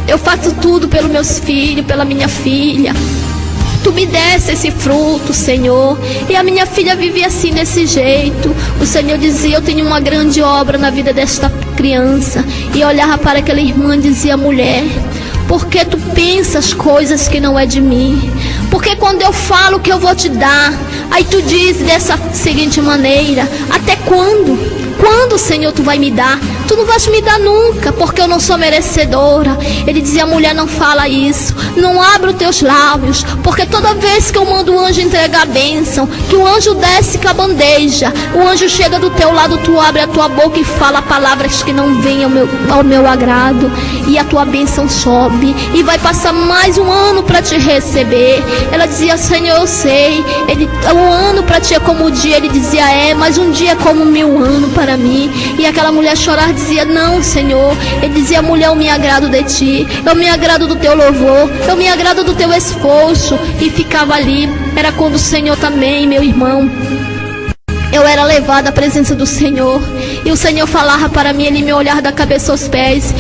eu faço tudo pelos meus filhos, pela minha filha. Tu me desse esse fruto, Senhor. E a minha filha vivia assim, desse jeito. O Senhor dizia: eu tenho uma grande obra na vida desta criança. E olhava para aquela irmã e dizia: mulher, por que tu pensas coisas que não é de mim? Porque quando eu falo que eu vou te dar, aí tu diz dessa seguinte maneira: até quando? Quando, Senhor, tu vai me dar? Tu não vais me dar nunca, porque eu não sou merecedora. Ele dizia: mulher, não fala isso, não abre os teus lábios, porque toda vez que eu mando o anjo entregar a bênção, que o anjo desce com a bandeja, o anjo chega do teu lado, tu abre a tua boca e fala palavras que não vêm ao meu agrado, e a tua bênção sobe, e vai passar mais um ano para te receber. Ela dizia: Senhor, eu sei, um ano para ti é como um dia. Ele dizia: mas um dia é como 1000 anos para mim. E aquela mulher chorar dizia: não, Senhor. Ele dizia: mulher, eu me agrado de ti, eu me agrado do teu louvor, eu me agrado do teu esforço. E ficava ali. Era quando o Senhor também, meu irmão, eu era levada à presença do Senhor, e o Senhor falava para mim, ele me olhava da cabeça aos pés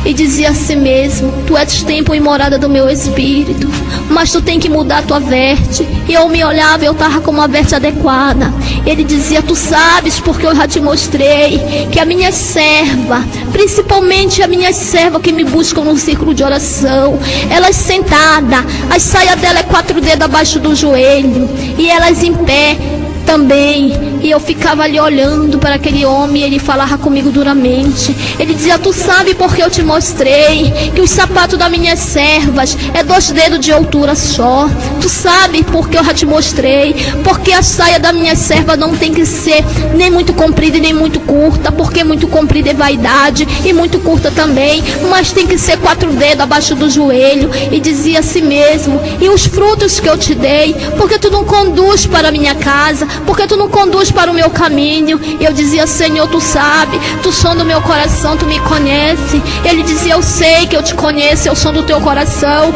e dizia assim mesmo: tu és templo e morada do meu espírito, mas tu tem que mudar a tua veste. E eu me olhava e eu estava com uma veste adequada. Ele dizia: tu sabes, porque eu já te mostrei que a minha serva, principalmente a minha serva que me buscam no círculo de oração, elas sentadas, as saias dela é 4 dedos abaixo do joelho, e elas em pé também. E eu ficava ali olhando para aquele homem, e ele falava comigo duramente. Ele dizia: tu sabe porque eu te mostrei que os sapatos das minhas servas é 2 dedos de altura só. Tu sabe porque eu já te mostrei, porque a saia da minha serva não tem que ser nem muito comprida e nem muito curta, porque muito comprida é vaidade e muito curta também, mas tem que ser 4 dedos abaixo do joelho. E dizia assim mesmo: e os frutos que eu te dei, porque tu não conduz para a minha casa, porque tu não conduz para o meu caminho. E eu dizia: Senhor, tu sabe, tu som do meu coração, tu me conhece. Ele dizia: eu sei que eu te conheço, eu sou do teu coração,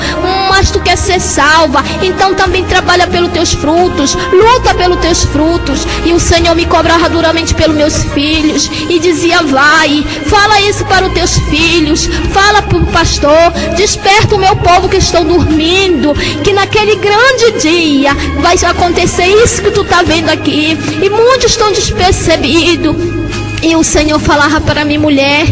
mas tu quer ser salva, então também trabalha pelos teus frutos, luta pelos teus frutos. E o Senhor me cobrava duramente pelos meus filhos e dizia: vai, fala isso para os teus filhos, fala para o pastor, desperta o meu povo que estão dormindo, que naquele grande dia vai acontecer isso que tu está vendo aqui, e muitos estão despercebidos. E o Senhor falava para mim: mulher,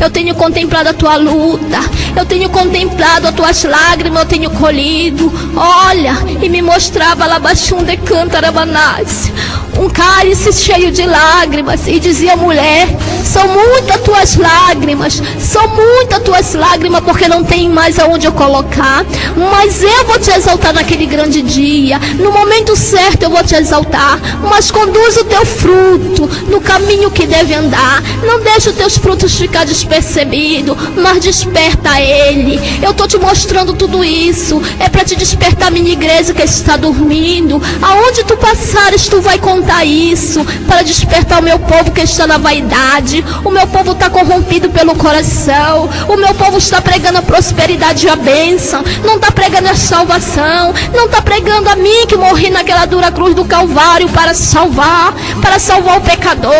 eu tenho contemplado a tua luta, eu tenho contemplado as tuas lágrimas, eu tenho colhido. Olha, e me mostrava lá baixunde cantarabanás, um cálice cheio de lágrimas, e dizia: mulher, são muitas tuas lágrimas, são muitas tuas lágrimas, porque não tem mais aonde eu colocar, mas eu vou te exaltar naquele grande dia, no momento certo eu vou te exaltar, mas conduz o teu fruto no caminho que deve andar, não deixa os teus frutos ficar despercebidos, mas desperta ele. Eu estou te mostrando tudo isso, é para te despertar, minha igreja que está dormindo. Aonde tu passares, tu vai contar isso, para despertar o meu povo que está na vaidade. O meu povo está corrompido pelo coração, o meu povo está pregando a prosperidade e a bênção, não está pregando a salvação, não está pregando a mim que morri naquela dura cruz do Calvário para salvar o pecador.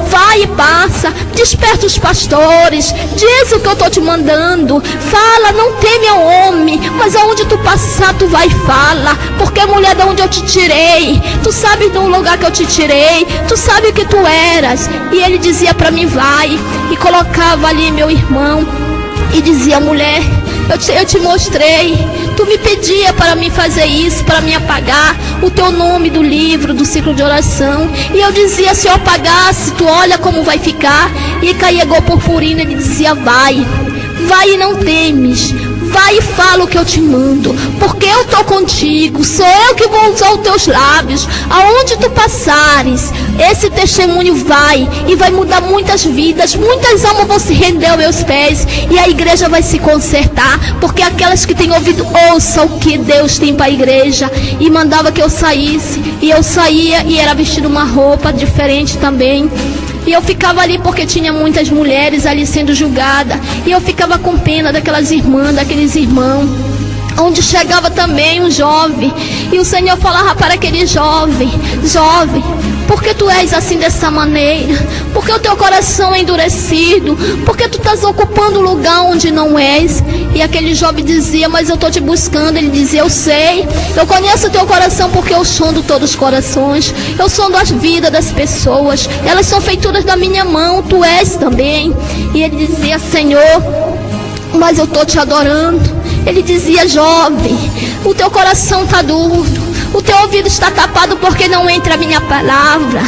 Vai e passa, desperta os pastores, diz o que eu estou te mandando, fala, não teme ao homem, mas aonde tu passar tu vai e fala, porque mulher, de onde eu te tirei, tu sabe do lugar que eu te tirei, tu sabe o que tu eras. E ele dizia para mim: vai, e colocava ali meu irmão, e dizia: mulher, eu te mostrei. Tu me pedia para me fazer isso, para me apagar o teu nome do livro, do ciclo de oração. E eu dizia, se eu apagasse, tu olha como vai ficar. E caía igual purpurina, ele dizia, vai e não temes. Vai e fala o que eu te mando, porque eu estou contigo, sou eu que vou usar os teus lábios. Aonde tu passares, esse testemunho vai e vai mudar muitas vidas. Muitas almas vão se render aos meus pés e a igreja vai se consertar, porque aquelas que têm ouvido, ouça o que Deus tem para a igreja. E mandava que eu saísse, e eu saía e era vestido uma roupa diferente também. E eu ficava ali porque tinha muitas mulheres ali sendo julgadas. E eu ficava com pena daquelas irmãs, daqueles irmãos. Onde chegava também um jovem. E o Senhor falava para aquele jovem: jovem, por que tu és assim dessa maneira? Porque o teu coração é endurecido? Porque tu estás ocupando um lugar onde não és? E aquele jovem dizia, mas eu estou te buscando. Ele dizia, eu sei, eu conheço o teu coração, porque eu sondo todos os corações. Eu sondo as vidas das pessoas. Elas são feituras da minha mão, tu és também. E ele dizia, Senhor, mas eu estou te adorando. Ele dizia, jovem, o teu coração está duro, o teu ouvido está tapado porque não entra a minha palavra.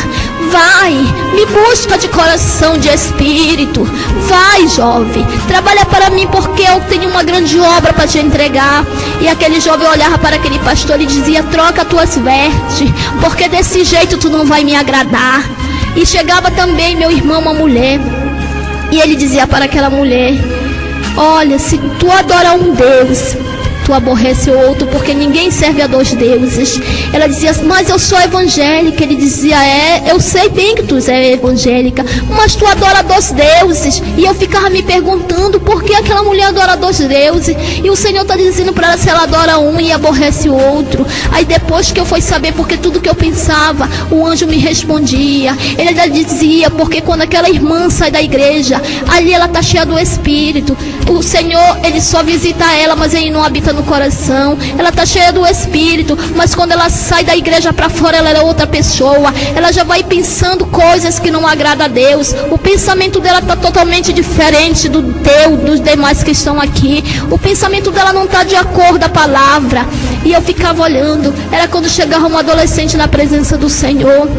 Vai, me busca de coração, de espírito. Vai, jovem, trabalha para mim, porque eu tenho uma grande obra para te entregar. E aquele jovem olhava para aquele pastor e dizia, troca tuas vestes, porque desse jeito tu não vai me agradar. E chegava também, meu irmão, uma mulher, e ele dizia para aquela mulher, olha, se tu adora um Deus, tu aborrece o outro, porque ninguém serve a dois deuses. Ela dizia, mas eu sou evangélica. Ele dizia, eu sei bem que tu és evangélica, mas tu adora dois deuses. E eu ficava me perguntando, por que aquela mulher adora dois deuses? E o Senhor está dizendo para ela, se ela adora um e aborrece o outro. Aí depois que eu fui saber, porque tudo que eu pensava, o anjo me respondia. Ele ainda dizia, porque quando aquela irmã sai da igreja, ali ela está cheia do Espírito. O Senhor, Ele só visita ela, mas Ele não habita no coração. Ela está cheia do Espírito, mas quando ela sai da igreja para fora, ela é outra pessoa. Ela já vai pensando coisas que não agradam a Deus. O pensamento dela está totalmente diferente do teu, dos demais que estão aqui. O pensamento dela não está de acordo com a palavra. E eu ficava olhando. Era quando chegava um adolescente na presença do Senhor.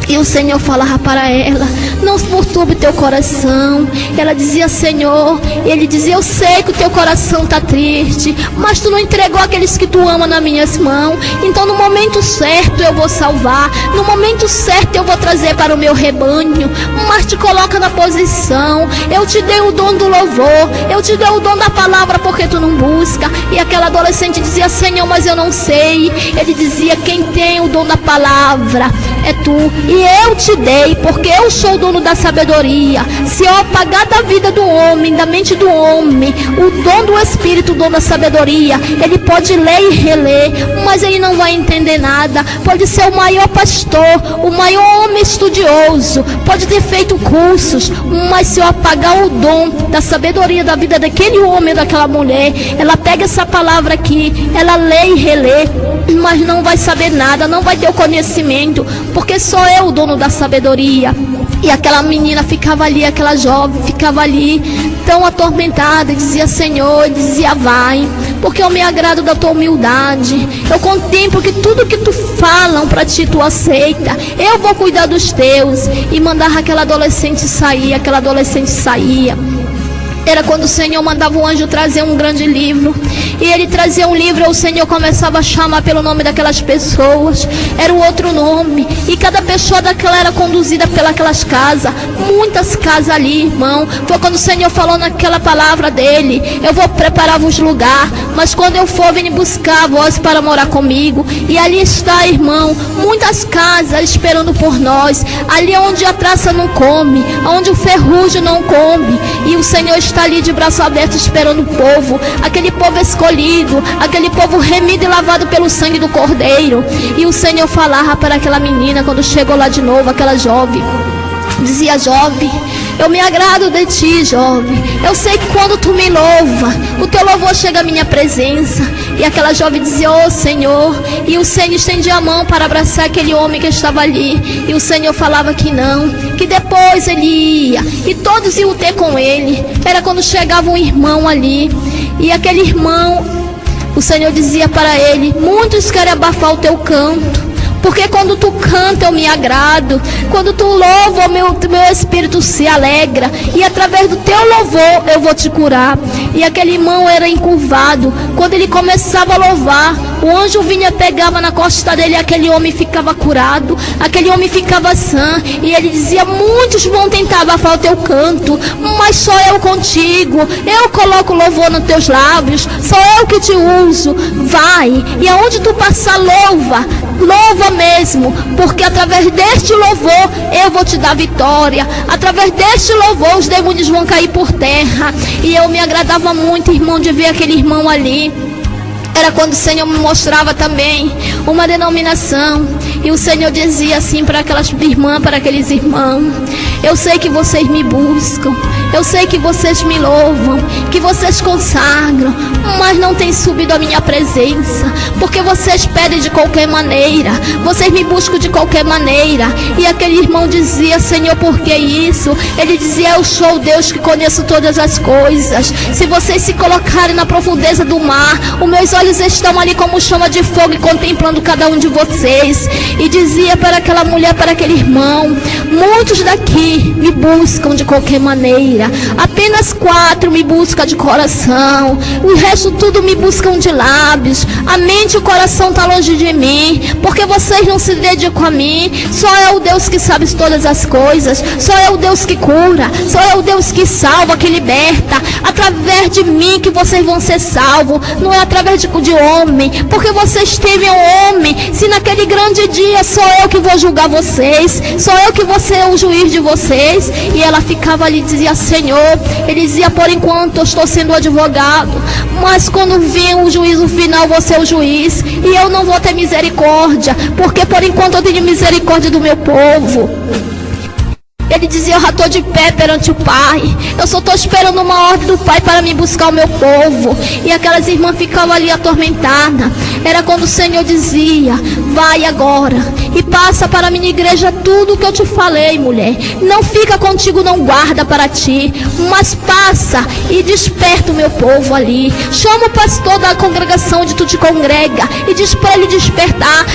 E o Senhor falava para ela, não perturbe teu coração. Ela dizia, Senhor, e ele dizia, eu sei que o teu coração está triste, mas tu não entregou aqueles que tu ama nas minhas mãos. Então no momento certo eu vou salvar, no momento certo eu vou trazer para o meu rebanho. Mas te coloca na posição. Eu te dei o dom do louvor, eu te dei o dom da palavra, porque tu não busca. E aquela adolescente dizia, Senhor, mas eu não sei. Ele dizia, quem tem o dom da palavra é tu, e eu te dei, porque eu sou o dono da sabedoria. Se eu apagar da vida do homem, da mente do homem, o dom do Espírito, o dom da sabedoria, ele pode ler e reler, mas ele não vai entender nada. Pode ser o maior pastor, o maior homem estudioso, pode ter feito cursos, mas se eu apagar o dom da sabedoria da vida daquele homem, daquela mulher, ela pega essa palavra aqui, ela lê e relê, mas não vai saber nada, não vai ter o conhecimento, porque sou eu o dono da sabedoria. E aquela menina ficava ali, aquela jovem ficava ali tão atormentada, e dizia, Senhor, e dizia, vai, porque eu me agrado da tua humildade. Eu contemplo que tudo que tu falam para ti, tu aceita. Eu vou cuidar dos teus. E mandava aquela adolescente sair, aquela adolescente saía. Era quando o Senhor mandava um anjo trazer um grande livro. E ele trazia um livro, e o Senhor começava a chamar pelo nome daquelas pessoas. Era o outro nome. E cada pessoa daquela era conduzida pelas casas. Muitas casas ali, irmão. Foi quando o Senhor falou naquela palavra dele, eu vou preparar-vos lugar, mas quando eu for, venha buscar vós para morar comigo. E ali está, irmão, muitas casas esperando por nós. Ali onde a traça não come, onde o ferrugem não come. E o Senhor está ali de braço aberto esperando o povo, aquele povo escolhido, aquele povo remido e lavado pelo sangue do Cordeiro. E o Senhor falava para aquela menina, quando chegou lá de novo, aquela jovem, Dizia Job: eu me agrado de ti, Job. Eu sei que quando tu me louva, o teu louvor chega à minha presença. E aquela Job dizia: oh Senhor. E o Senhor estendia a mão para abraçar aquele homem que estava ali. E o Senhor falava que não, que depois ele ia, e todos iam ter com ele. Era quando chegava um irmão ali, e aquele irmão, o Senhor dizia para ele: muitos querem abafar o teu canto, porque quando tu canta eu me agrado, quando tu louva o meu espírito se alegra, e através do teu louvor eu vou te curar. E aquele irmão era encurvado. Quando ele começava a louvar, o anjo vinha, pegava na costa dele, e aquele homem ficava curado, aquele homem ficava sã. E ele dizia: muitos vão tentar abafar o teu canto, mas só eu contigo. Eu coloco louvor nos teus lábios, só eu que te uso. Vai, e aonde tu passar, louva mesmo, porque através deste louvor eu vou te dar vitória. Através deste louvor os demônios vão cair por terra. E eu me agradava muito, irmão, de ver aquele irmão ali. Era quando o Senhor me mostrava também uma denominação, e o Senhor dizia assim para aquelas irmãs, para aqueles irmãos: eu sei que vocês me buscam, eu sei que vocês me louvam, que vocês consagram, mas não tem subido a minha presença, porque vocês pedem de qualquer maneira, vocês me buscam de qualquer maneira. E aquele irmão dizia: Senhor, por que isso? Ele dizia: eu sou o Deus que conheço todas as coisas. Se vocês se colocarem na profundeza do mar, os meus olhos estão ali como chama de fogo e contemplando cada um de vocês. E dizia para aquela mulher, para aquele irmão: muitos daqui me buscam de qualquer maneira, apenas 4 me buscam de coração, o resto tudo me buscam de lábios. A mente e o coração está longe de mim, porque vocês não se dedicam a mim. Só é o Deus que sabe todas as coisas, só é o Deus que cura, só é o Deus que salva, que liberta. Através de mim que vocês vão ser salvos, não é através de homem, porque vocês temem o homem. Se naquele grande dia sou eu que vou julgar vocês, sou eu que vou ser o juiz de vocês. E ela ficava ali e dizia: Senhor, ele dizia: por enquanto eu estou sendo advogado, mas quando vir o juízo final vou ser o juiz, e eu não vou ter misericórdia, porque por enquanto eu tenho misericórdia do meu povo. Ele dizia: eu já estou de pé perante o Pai, eu só estou esperando uma ordem do Pai para me buscar o meu povo. E aquelas irmãs ficavam ali atormentadas. Era quando o Senhor dizia: vai agora e passa para a minha igreja tudo o que eu te falei, mulher. Não fica contigo, não guarda para ti, mas passa e desperta o meu povo ali. Chama o pastor da congregação onde tu te congrega e diz para ele despertar,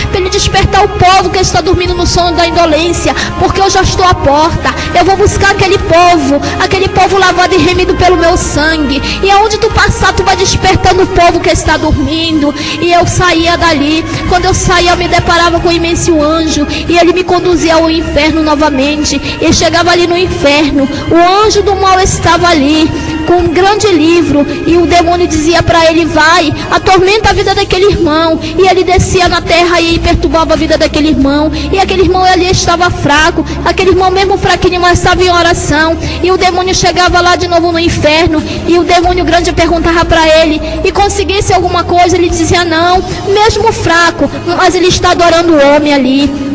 o povo que está dormindo no sono da indolência, porque eu já estou à porta. Eu vou buscar aquele povo lavado e remido pelo meu sangue. E aonde tu passar, tu vai despertando o povo que está dormindo. E eu saía dali. Quando eu saía, eu me deparava com um imenso anjo, e ele me conduzia ao inferno novamente. E chegava ali no inferno, o anjo do mal estava ali com um grande livro, e o demônio dizia para ele: vai, atormenta a vida daquele irmão. E ele descia na terra e perturbava a vida daquele irmão. E aquele irmão ali estava fraco, aquele irmão mesmo fraquinho, mas estava em oração. E o demônio chegava lá de novo no inferno, e o demônio grande perguntava para ele: e conseguisse alguma coisa? Ele dizia: não, mesmo fraco, mas ele está adorando o homem ali.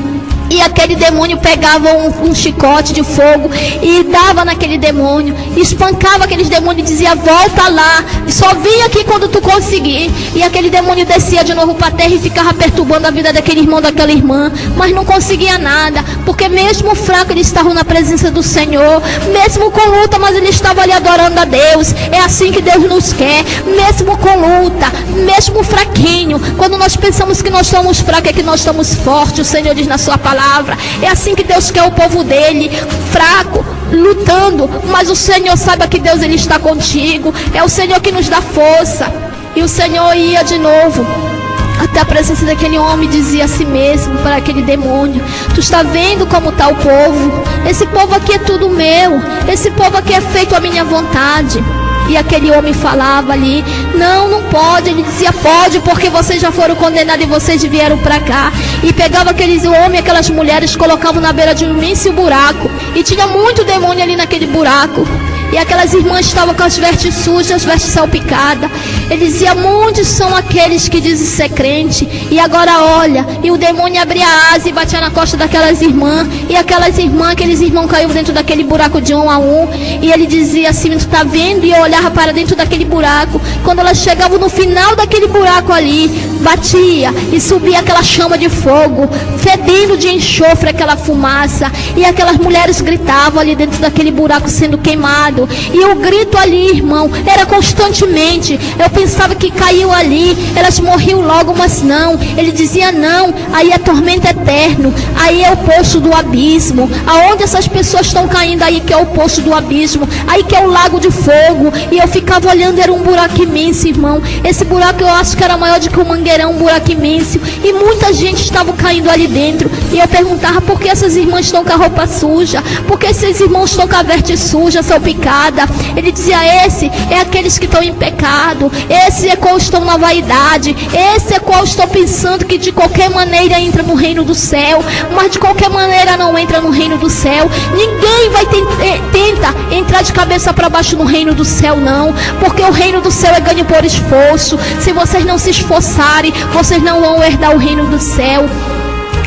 E aquele demônio pegava um chicote de fogo e dava naquele demônio, espancava aqueles demônios e dizia: volta lá, só vem aqui quando tu conseguir. E aquele demônio descia de novo para a terra e ficava perturbando a vida daquele irmão, daquela irmã, mas não conseguia nada, porque mesmo fraco ele estava na presença do Senhor, mesmo com luta, mas ele estava ali adorando a Deus. É assim que Deus nos quer, mesmo com luta, mesmo fraquinho. Quando nós pensamos que nós estamos fracos, é que nós estamos fortes. O Senhor diz na sua palavra: é assim que Deus quer o povo dele, fraco, lutando, mas o Senhor saiba que Deus, ele está contigo. É o Senhor que nos dá força. E o Senhor ia de novo até a presença daquele homem, dizia a si mesmo para aquele demônio: tu está vendo como está o povo? Esse povo aqui é tudo meu, esse povo aqui é feito à minha vontade. E aquele homem falava ali: não pode. Ele dizia: pode, porque vocês já foram condenados e vocês vieram para cá. E pegava aqueles homens, aquelas mulheres, colocavam na beira de um imenso buraco, e tinha muito demônio ali naquele buraco. E aquelas irmãs estavam com as vestes sujas, vestes salpicadas. Ele dizia: muitos são aqueles que dizem ser crente, e agora olha. E o demônio abria a asa e batia na costa daquelas irmãs. E aquelas irmãs, aqueles irmãos caíram dentro daquele buraco de 1 a 1. E ele dizia assim: tu tá vendo? E eu olhava para dentro daquele buraco. Quando elas chegavam no final daquele buraco ali, batia e subia aquela chama de fogo, fedendo de enxofre aquela fumaça. E aquelas mulheres gritavam ali dentro daquele buraco sendo queimado. E o grito ali, irmão, era constantemente. Eu pensava que caiu ali, elas morriam logo, mas não. Ele dizia: não, aí é tormento eterno, aí é o poço do abismo. Aonde essas pessoas estão caindo aí, que é o poço do abismo, aí que é o lago de fogo. E eu ficava olhando, era um buraco imenso, irmão. Esse buraco eu acho que era maior do que o Mangueirão, um buraco imenso. E muita gente estava caindo ali dentro. E eu perguntava: por que essas irmãs estão com a roupa suja? Por que esses irmãos estão com a veste suja, salpicada? Ele dizia: esse é aqueles que estão em pecado, esse é qual estão na vaidade, esse é qual estão pensando que de qualquer maneira entra no reino do céu, mas de qualquer maneira não entra no reino do céu. Ninguém vai tenta entrar de cabeça para baixo no reino do céu, não, porque o reino do céu é ganho por esforço. Se vocês não se esforçarem, vocês não vão herdar o reino do céu.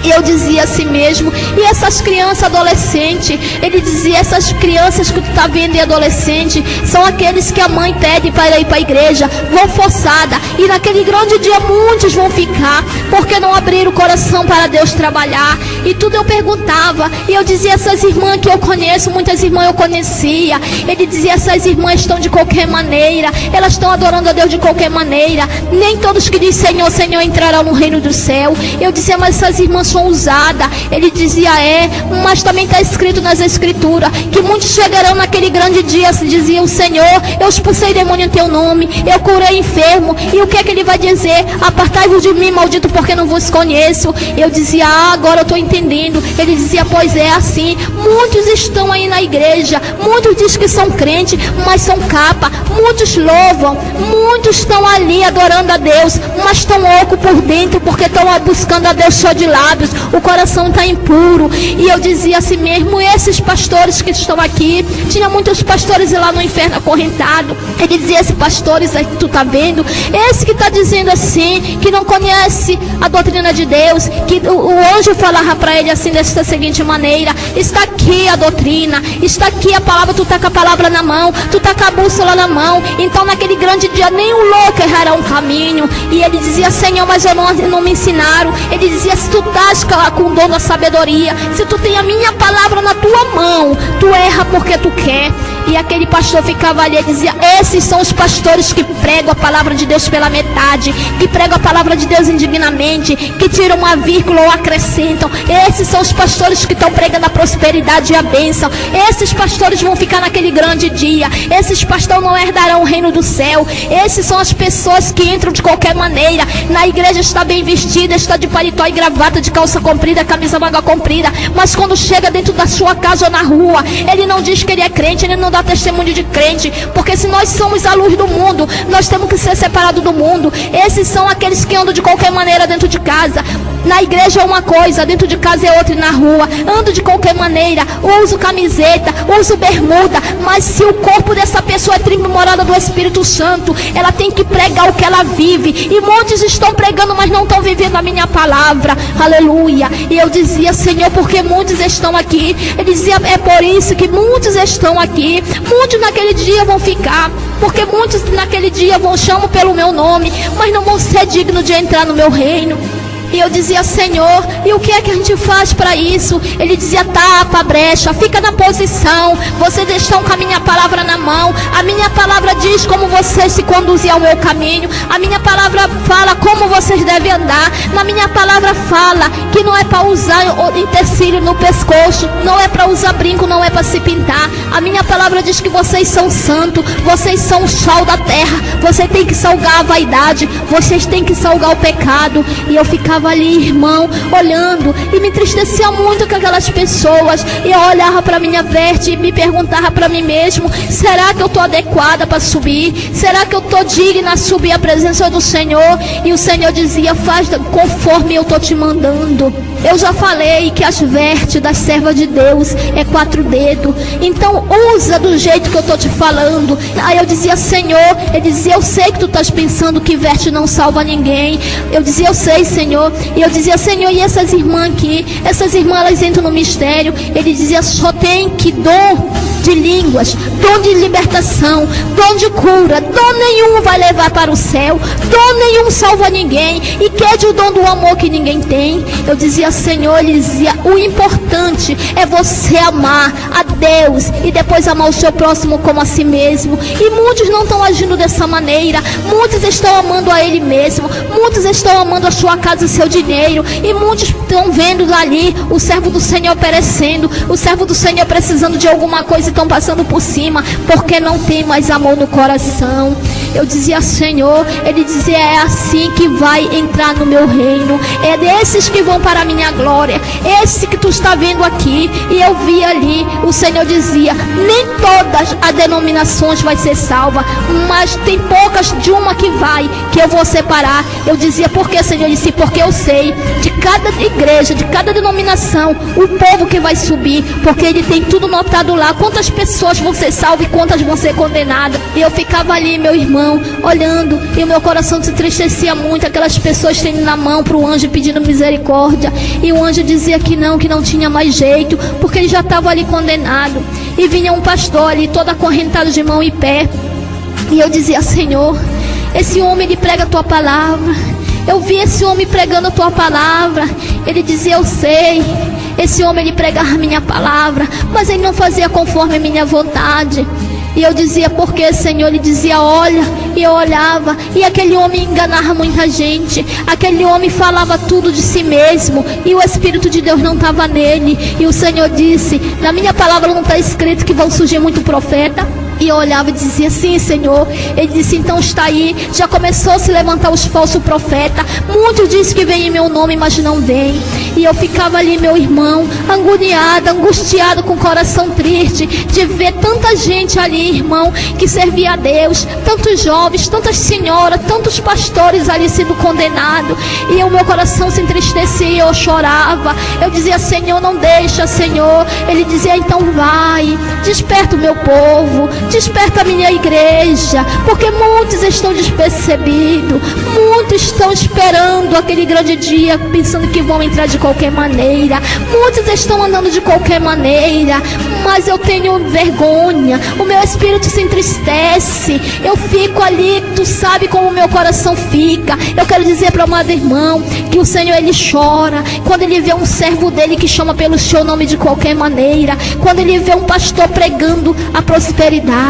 E eu dizia assim mesmo. E essas crianças adolescentes, ele dizia: essas crianças que tu tá vendo e adolescente são aqueles que a mãe pede para ir para a igreja, vão forçada, e naquele grande dia muitos vão ficar, porque não abriram o coração para Deus trabalhar. E tudo eu perguntava, e eu dizia: essas irmãs que eu conheço, muitas irmãs eu conhecia. Ele dizia: essas irmãs estão de qualquer maneira, elas estão adorando a Deus de qualquer maneira. Nem todos que dizem Senhor, Senhor entrarão no reino do céu. Eu dizia: mas essas irmãs são usadas. Ele dizia: mas também está escrito nas escrituras que muitos chegarão naquele grande dia, diziam: Senhor, eu expulsei demônio em teu nome, eu curei enfermo. E o que é que ele vai dizer? Apartai-vos de mim, maldito, porque não vos conheço. Eu dizia: agora eu estou entendendo. Ele dizia: pois é assim, muitos estão aí na igreja, muitos dizem que são crentes, mas são capa. Muitos louvam, muitos estão ali adorando a Deus, mas estão loucos por dentro, porque estão buscando a Deus só de lábios. O coração está impuro. E eu dizia assim mesmo: esses pastores que estão aqui, tinha muitos pastores lá no inferno acorrentado. Ele dizia: esses pastores aí que tu tá vendo, esse que está dizendo assim, que não conhece a doutrina de Deus, que o anjo falava para ele assim, dessa seguinte maneira: está aqui a doutrina, está aqui a palavra, tu tá com a palavra na mão, tu tá com a bússola na mão. Então naquele grande dia nem o louco errará um caminho. E ele dizia: Senhor, mas eu não me ensinaram. Ele dizia: se tu estás com o dom da sabedoria, se tu tem a minha palavra na tua mão, tu erra porque tu quer. E aquele pastor ficava ali e dizia: esses são os pastores que pregam a palavra de Deus pela metade, que pregam a palavra de Deus indignamente, que tiram uma vírgula ou acrescentam. Esses são os pastores que estão pregando a prosperidade e a bênção. Esses pastores vão ficar naquele grande dia. Esses pastores não herdarão o reino do céu. Esses são as pessoas que entram de qualquer maneira. Na igreja está bem vestida, está de paletó e gravata, de calça comprida, camisa manga comprida, mas quando chega dentro da sua casa ou na rua, ele não diz que ele é crente, ele não dá testemunho de crente, porque se nós somos a luz do mundo, nós temos que ser separados do mundo. Esses são aqueles que andam de qualquer maneira dentro de casa. Na igreja é uma coisa, dentro de casa é outra, e na rua ando de qualquer maneira, uso camiseta, uso bermuda, mas se o corpo dessa pessoa é tribo morada do Espírito Santo, ela tem que pregar o que ela vive. E muitos estão pregando, mas não estão vivendo a minha palavra. Aleluia. E eu dizia: Senhor, porque muitos estão aqui. Ele dizia: é por isso que muitos estão aqui. Muitos naquele dia vão ficar, porque muitos naquele dia chamam pelo meu nome, mas não vão ser dignos de entrar no meu reino. E eu dizia: Senhor, e o que é que a gente faz para isso? Ele dizia: tapa a brecha, fica na posição. Vocês estão com a minha palavra na mão. A minha palavra diz como vocês se conduzem ao meu caminho. A minha palavra fala como vocês devem andar. Na minha palavra fala que não é para usar utensílio no pescoço, não é para usar brinco, não é para se pintar. A minha palavra diz que vocês são santos, vocês são o sal da terra. Vocês têm que salgar a vaidade, vocês têm que salgar o pecado. E eu ficava ficava ali, irmão, olhando, e me entristecia muito com aquelas pessoas. E eu olhava para minha veste e me perguntava para mim mesmo: será que eu estou adequada para subir? Será que eu estou digna de subir a presença do Senhor? E o Senhor dizia: faz conforme eu estou te mandando. Eu já falei que as vestes das servas de Deus é 4 dedos. Então usa do jeito que eu estou te falando. Aí eu dizia: Senhor, ele dizia: eu sei que tu estás pensando que veste não salva ninguém. Eu dizia: eu sei, Senhor. E eu dizia: Senhor, e essas irmãs aqui? Essas irmãs, elas entram no mistério. Ele dizia: só tem que dom de línguas, dom de libertação, dom de cura. Dom nenhum vai levar para o céu. Dom nenhum salva ninguém. E quer o dom do amor que ninguém tem. Eu dizia: Senhor, ele dizia: o importante é você amar a Deus e depois amar o seu próximo como a si mesmo. E muitos não estão agindo dessa maneira. Muitos estão amando a ele mesmo. Muitos estão amando a sua casa e seu dinheiro. E muitos estão vendo ali o servo do Senhor perecendo, o servo do Senhor precisando de alguma coisa e estão passando por cima porque não tem mais amor no coração. Eu dizia: Senhor, ele dizia: é assim que vai entrar no meu reino. É desses que vão para a minha glória. Esse que tu está vendo aqui. E eu vi ali, o Senhor dizia: nem todas as denominações vai ser salva, mas tem poucas de uma que vai, que eu vou separar. Eu dizia: por que, Senhor? Ele disse: porque eu sei de cada igreja, de cada denominação, o povo que vai subir, porque ele tem tudo notado lá, quantas pessoas vão ser salvas e quantas vão ser condenadas. E eu ficava ali, meu irmão, olhando, e o meu coração se entristecia muito, aquelas pessoas estendendo na mão para o anjo pedindo misericórdia, e o anjo dizia que não tinha mais jeito, porque ele já estava ali condenado. E vinha um pastor ali todo acorrentado de mão e pé, e eu dizia: Senhor, esse homem, ele prega a tua palavra. Eu vi esse homem pregando a tua palavra. Ele dizia: eu sei, esse homem, ele pregava a minha palavra, mas ele não fazia conforme a minha vontade. E eu dizia: por que, Senhor? Ele dizia: olha. E eu olhava, e aquele homem enganava muita gente. Aquele homem falava tudo de si mesmo, e o Espírito de Deus não estava nele. E o Senhor disse: na minha palavra não está escrito que vão surgir muito profeta? E eu olhava e dizia: sim, Senhor. Ele disse: então está aí, já começou a se levantar os falsos profetas. Muitos dizem que vem em meu nome, mas não vem. E eu ficava ali, meu irmão, agoniada, angustiada, com o coração triste, de ver tanta gente ali, irmão, que servia a Deus, tantos jovens, tantas senhoras, tantos pastores ali sendo condenados. E o meu coração se entristecia, eu chorava. Eu dizia: Senhor, não deixa, Senhor. Ele dizia: então vai, desperta o meu povo, desperta a minha igreja, porque muitos estão despercebidos, muitos estão esperando aquele grande dia, pensando que vão entrar de qualquer maneira. Muitos estão andando de qualquer maneira, mas eu tenho vergonha, o meu espírito se entristece, eu fico ali, tu sabe como o meu coração fica. Eu quero dizer para o amado irmão que o Senhor, ele chora quando ele vê um servo dele que chama pelo seu nome de qualquer maneira, quando ele vê um pastor pregando a prosperidade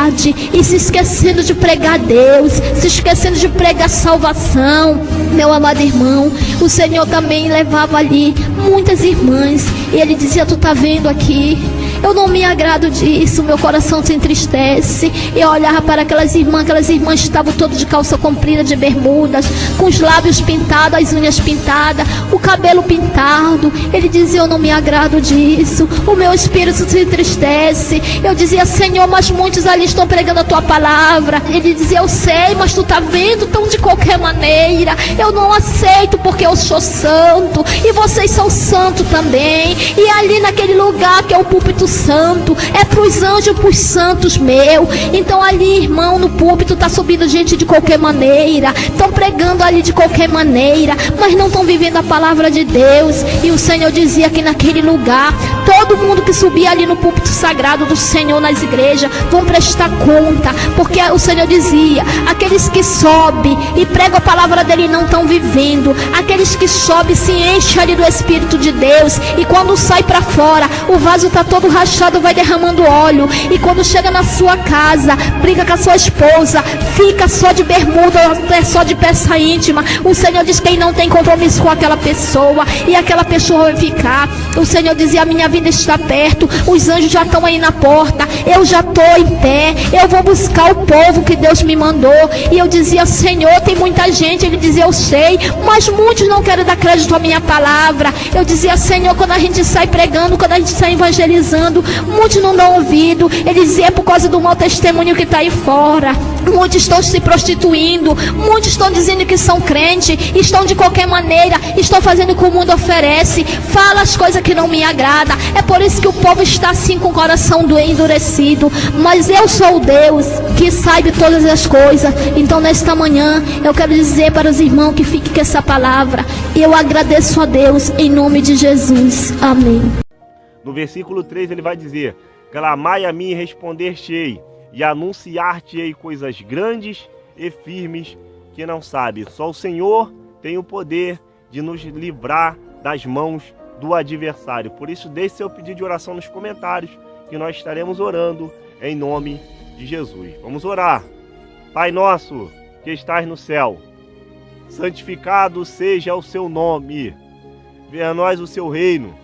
e se esquecendo de pregar Deus, se esquecendo de pregar salvação. Meu amado irmão, o Senhor também levava ali muitas irmãs, e ele dizia: tu tá vendo aqui, eu não me agrado disso, meu coração se entristece. Eu olhava para aquelas irmãs estavam todas de calça comprida, de bermudas, com os lábios pintados, as unhas pintadas, o cabelo pintado. Ele dizia: eu não me agrado disso, o meu espírito se entristece. Eu dizia: Senhor, mas muitos ali estão pregando a tua palavra. Ele dizia: eu sei, mas tu tá vendo, tão de qualquer maneira. Eu não aceito, porque eu sou santo e vocês são santos também. E ali naquele lugar que é o púlpito santo, é para os anjos, para os santos meu. Então ali, irmão, no púlpito está subindo gente de qualquer maneira, estão pregando ali de qualquer maneira, mas não estão vivendo a palavra de Deus. E o Senhor dizia que naquele lugar, todo mundo que subia ali no púlpito sagrado do Senhor nas igrejas vão prestar conta, porque o Senhor dizia: aqueles que sobem e pregam a palavra dele não estão vivendo. Aqueles que sobem se enchem ali do Espírito de Deus, e quando sai para fora, o vaso está todo rachado, vai derramando óleo. E quando chega na sua casa, briga com a sua esposa, fica só de bermuda, até só de peça íntima. O Senhor diz que quem não tem compromisso com aquela pessoa, e aquela pessoa vai ficar. O Senhor dizia: a minha vida está perto, os anjos já estão aí na porta. eu já estou em pé, eu vou buscar o povo que Deus me mandou. E eu dizia, Senhor, tem muita gente. Ele dizia, eu sei, mas muitos não querem dar crédito à minha palavra. Eu dizia, Senhor, quando a gente sai pregando, quando a gente sai evangelizando, muitos não dão ouvido. Ele dizia, é por causa do mau testemunho que está aí fora. Muitos estão se prostituindo, muitos estão dizendo que são crentes, estão de qualquer maneira, estão fazendo o que o mundo oferece, fala as coisas que não me agradam. É por isso que o povo está assim com o coração endurecido. Mas eu sou o Deus que sabe todas as coisas. Então nesta manhã eu quero dizer para os irmãos que fiquem com essa palavra. Eu agradeço a Deus em nome de Jesus. Amém. No versículo 3 ele vai dizer: clamai a mim e responder-te-ei, e anunciar-te-ei coisas grandes e firmes que não sabe. Só o Senhor tem o poder de nos livrar das mãos do adversário. Por isso, deixe seu pedido de oração nos comentários, que nós estaremos orando em nome de Jesus. Vamos orar. Pai nosso que estás no céu, santificado seja o seu nome. Venha a nós o seu reino.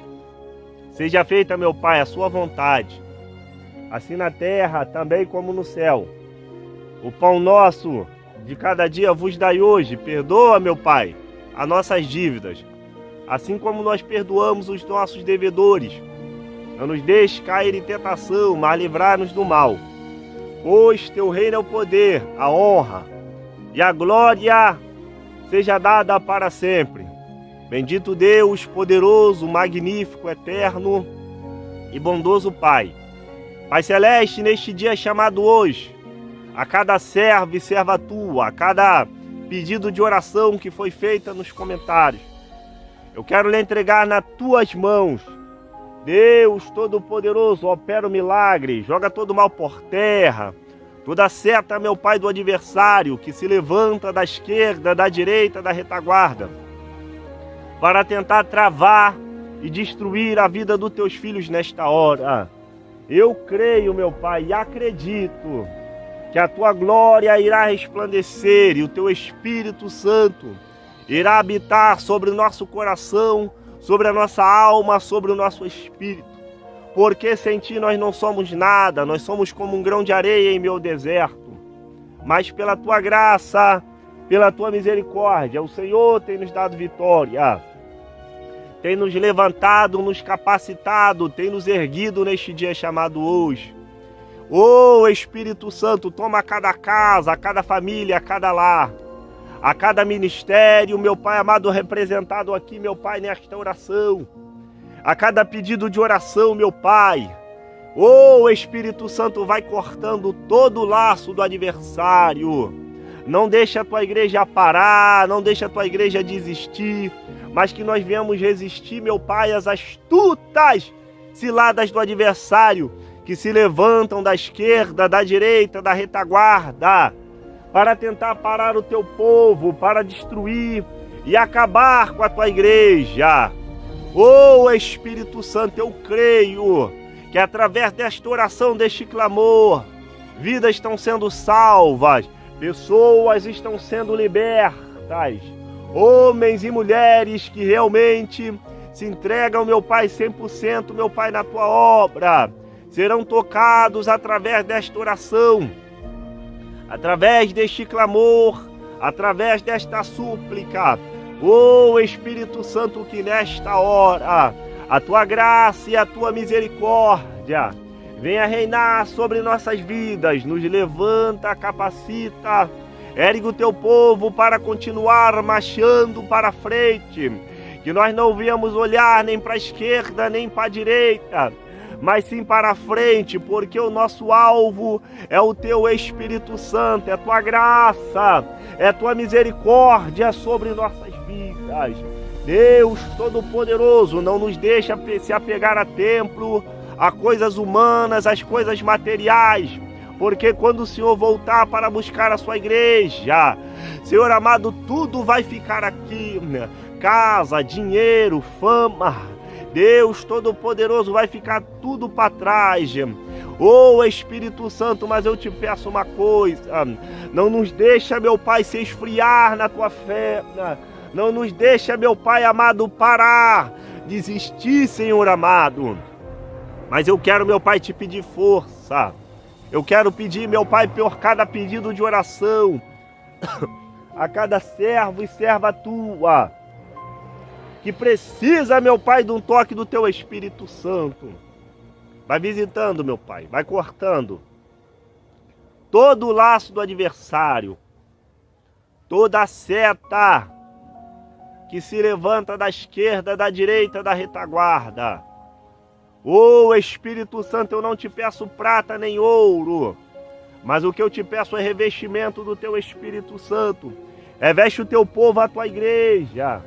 Seja feita, meu Pai, a sua vontade, assim na terra, também como no céu. O pão nosso de cada dia vos dai hoje. Perdoa, meu Pai, as nossas dívidas, assim como nós perdoamos os nossos devedores. Não nos deixes cair em tentação, mas livrar-nos do mal. Pois teu reino é o poder, a honra e a glória seja dada para sempre. Bendito Deus, poderoso, magnífico, eterno e bondoso Pai. Pai Celeste, neste dia chamado hoje, a cada servo e serva tua, a cada pedido de oração que foi feita nos comentários, eu quero lhe entregar nas tuas mãos. Deus Todo-Poderoso, opera o milagre, joga todo o mal por terra, toda seta, meu Pai, do adversário que se levanta da esquerda, da direita, da retaguarda, para tentar travar e destruir a vida dos teus filhos nesta hora. Eu creio, meu Pai, e acredito que a tua glória irá resplandecer e o teu Espírito Santo irá habitar sobre o nosso coração, sobre a nossa alma, sobre o nosso espírito. Porque sem ti nós não somos nada, nós somos como um grão de areia em meu deserto. Mas pela tua graça, pela tua misericórdia, o Senhor tem nos dado vitória, tem nos levantado, nos capacitado, tem nos erguido neste dia chamado hoje. Ô Espírito Santo, toma cada casa, a cada família, a cada lar, a cada ministério, meu Pai amado, representado aqui, meu Pai, nesta oração, a cada pedido de oração, meu Pai. Ô Espírito Santo, vai cortando todo o laço do adversário. Não deixa a tua igreja parar, não deixa a tua igreja desistir, mas que nós venhamos resistir, meu Pai, às astutas ciladas do adversário, que se levantam da esquerda, da direita, da retaguarda, para tentar parar o teu povo, para destruir e acabar com a tua igreja. Ô Espírito Santo, eu creio que através desta oração, deste clamor, vidas estão sendo salvas, pessoas estão sendo libertas, homens e mulheres que realmente se entregam, meu Pai, 100%, meu Pai, na tua obra, serão tocados através desta oração, através deste clamor, através desta súplica. Ô Espírito Santo, que nesta hora a tua graça e a tua misericórdia venha reinar sobre nossas vidas, nos levanta, capacita, ergue o teu povo para continuar marchando para frente, que nós não venhamos olhar nem para a esquerda nem para a direita, mas sim para frente, porque o nosso alvo é o teu Espírito Santo, é a tua graça, é a tua misericórdia sobre nossas vidas. Deus Todo-Poderoso, não nos deixa se apegar a templo, a coisas humanas, às coisas materiais, porque quando o Senhor voltar para buscar a sua igreja, Senhor amado, tudo vai ficar aqui, casa, dinheiro, fama, Deus Todo-Poderoso, vai ficar tudo para trás. Ô Espírito Santo, mas eu te peço uma coisa, não nos deixa, meu Pai, se esfriar na tua fé, não nos deixa, meu Pai amado, parar, desistir, Senhor amado. Mas eu quero, meu Pai, te pedir força. graça. Eu quero pedir, meu Pai, por cada pedido de oração, a cada servo e serva tua, que precisa, meu Pai, de um toque do teu Espírito Santo. Vai visitando, meu Pai, vai cortando todo o laço do adversário, toda a seta que se levanta da esquerda, da direita, da retaguarda. Ô Espírito Santo, eu não te peço prata nem ouro, mas o que eu te peço é revestimento do teu Espírito Santo. Reveste o teu povo, a tua igreja.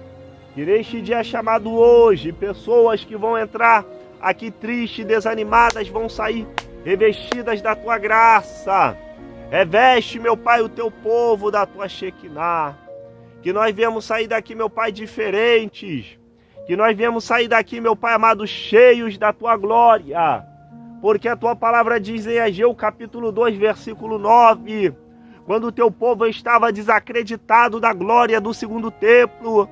Que neste dia chamado hoje, pessoas que vão entrar aqui tristes, desanimadas, vão sair revestidas da tua graça. Reveste, meu Pai, o teu povo da tua Shekinah. Que nós viemos sair daqui, meu Pai, diferentes. Que nós viemos sair daqui, meu Pai amado, cheios da tua glória. Porque a tua palavra diz em Ageu capítulo 2, versículo 9. Quando o teu povo estava desacreditado da glória do segundo templo.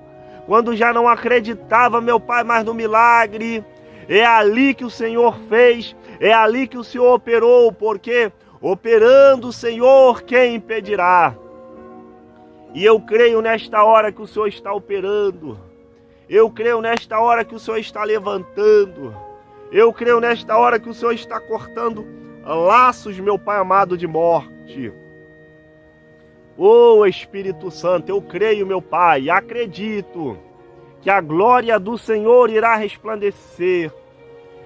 Quando já não acreditava, meu Pai, mais no milagre. É ali que o Senhor fez. É ali que o Senhor operou. Porque operando o Senhor, quem impedirá? E eu creio nesta hora que o Senhor está operando. Eu creio nesta hora que o Senhor está levantando. Eu creio nesta hora que o Senhor está cortando laços, meu Pai amado, de morte. Ô Espírito Santo, eu creio, meu Pai, acredito que a glória do Senhor irá resplandecer.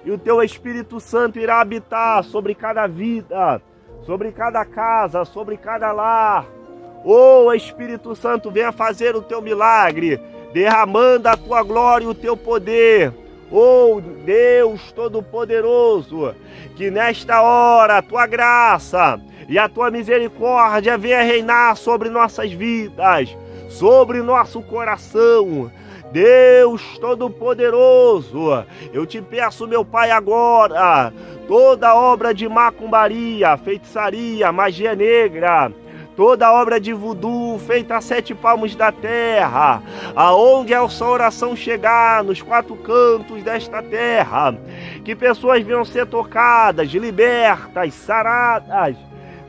E o teu Espírito Santo irá habitar sobre cada vida, sobre cada casa, sobre cada lar. Ô Espírito Santo, venha fazer o teu milagre, derramando a tua glória e o teu poder. Oh Deus Todo-Poderoso, que nesta hora a tua graça e a tua misericórdia venha reinar sobre nossas vidas, sobre nosso coração. Deus Todo-Poderoso, eu te peço, meu Pai, agora, toda obra de macumbaria, feitiçaria, magia negra, toda obra de voodoo feita a 7 palmos da terra, aonde essa oração chegar, nos 4 cantos desta terra, que pessoas venham ser tocadas, libertas, saradas,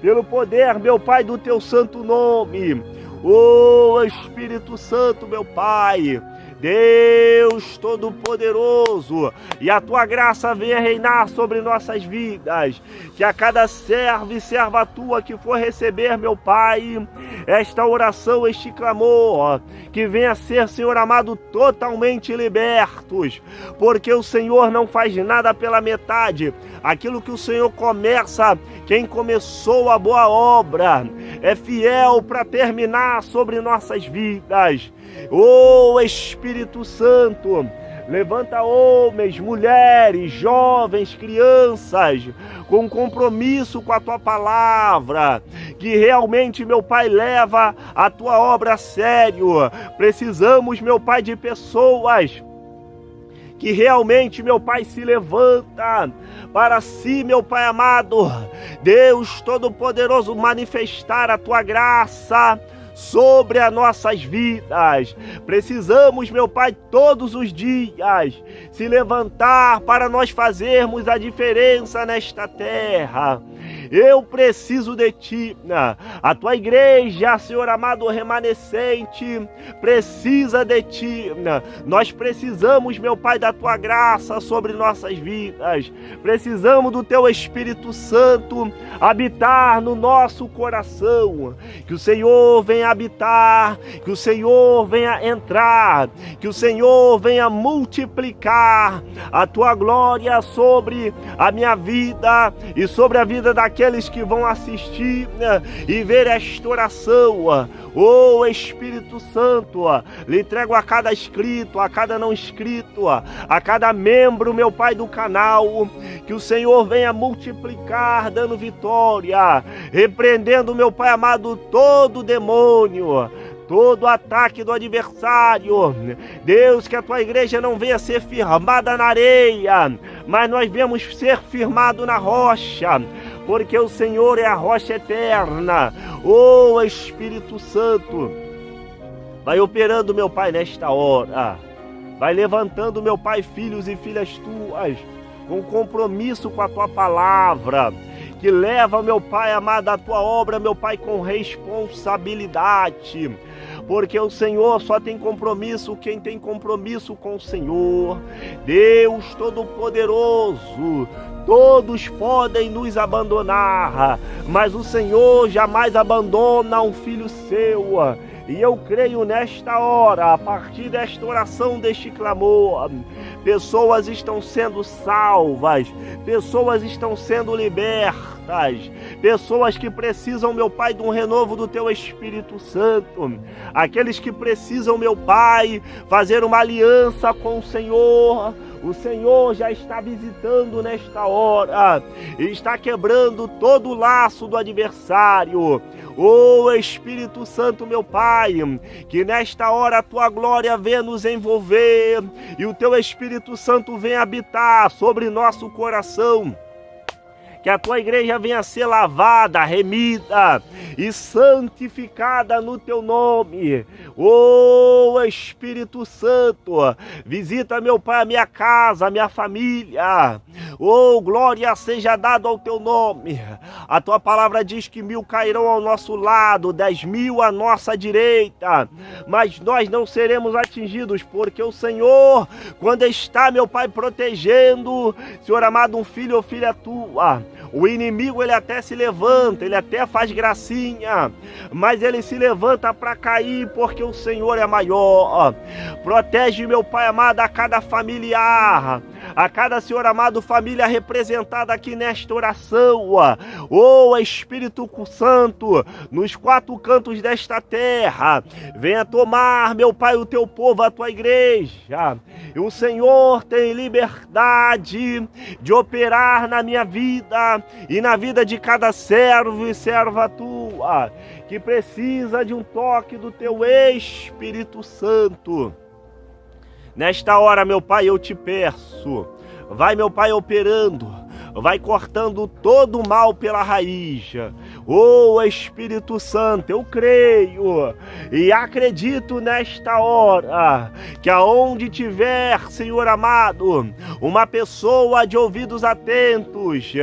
pelo poder, meu Pai, do teu santo nome. Ô Espírito Santo, meu Pai, Deus Todo-Poderoso, e a tua graça venha reinar sobre nossas vidas, que a cada servo e serva tua que for receber, meu Pai, esta oração, este clamor, que venha ser, Senhor amado, totalmente libertos, porque o Senhor não faz nada pela metade. Aquilo que o Senhor começa, quem começou a boa obra, é fiel para terminar sobre nossas vidas. Ô Espírito Santo, levanta homens, mulheres, jovens, crianças, com compromisso com a tua palavra, que realmente, meu Pai, leva a tua obra a sério. Precisamos, meu Pai, de pessoas que realmente, meu Pai, se levanta para si, meu Pai amado, Deus Todo-Poderoso, manifestar a tua graça sobre as nossas vidas. Precisamos, meu Pai, todos os dias se levantar para nós fazermos a diferença nesta terra. Eu preciso de ti. A tua igreja, Senhor amado, remanescente, precisa de ti. Nós precisamos, meu Pai, da tua graça sobre nossas vidas. Precisamos do teu Espírito Santo habitar no nosso coração. Que o Senhor venha habitar, que o Senhor venha entrar, que o Senhor venha multiplicar a tua glória sobre a minha vida e sobre a vida daqueles que vão assistir e ver esta oração. Ô Espírito Santo, lhe entrego a cada inscrito, a cada não inscrito, a cada membro, meu Pai, do canal, que o Senhor venha multiplicar, dando vitória, repreendendo, meu Pai amado, todo demônio, todo ataque do adversário. Deus, que a tua igreja não venha ser firmada na areia, mas nós venhamos ser firmados na rocha, porque o Senhor é a rocha eterna. Ô Espírito Santo, vai operando, meu Pai, nesta hora. Vai levantando, meu Pai, filhos e filhas tuas, com compromisso com a tua palavra, que leva, meu Pai amado, a tua obra, meu Pai, com responsabilidade. Porque o Senhor só tem compromisso quem tem compromisso com o Senhor. Deus Todo-Poderoso, todos podem nos abandonar, mas o Senhor jamais abandona um filho seu. E eu creio nesta hora, a partir desta oração, deste clamor, pessoas estão sendo salvas, pessoas estão sendo libertas, pessoas que precisam, meu Pai, de um renovo do Teu Espírito Santo, aqueles que precisam, meu Pai, fazer uma aliança com o Senhor já está visitando nesta hora, e está quebrando todo o laço do adversário. Ô Espírito Santo, meu Pai, que nesta hora a Tua glória venha nos envolver, e o Teu Espírito Santo venha habitar sobre nosso coração. Que a Tua igreja venha a ser lavada, remida e santificada no Teu nome. Ô Espírito Santo, visita, meu Pai, a minha casa, a minha família. Ô, glória seja dada ao Teu nome. A Tua palavra diz que 1000 cairão ao nosso lado, 10.000 à nossa direita, mas nós não seremos atingidos, porque o Senhor, quando está, meu Pai, protegendo, Senhor amado, um filho ou filha Tua, o inimigo, ele até se levanta, ele até faz gracinha, mas ele se levanta para cair, porque o Senhor é maior. Protege, meu Pai amado, a cada familiar, a cada, Senhor amado, família representada aqui nesta oração. Ô Espírito Santo, nos 4 cantos desta terra, venha tomar, meu Pai, o Teu povo, a Tua igreja. E o Senhor tem liberdade de operar na minha vida e na vida de cada servo e serva Tua, que precisa de um toque do Teu Espírito Santo. Nesta hora, meu Pai, eu te peço, vai, meu Pai, operando, vai cortando todo o mal pela raiz. Ô Espírito Santo, eu creio e acredito nesta hora que aonde tiver, Senhor amado, uma pessoa de ouvidos atentos,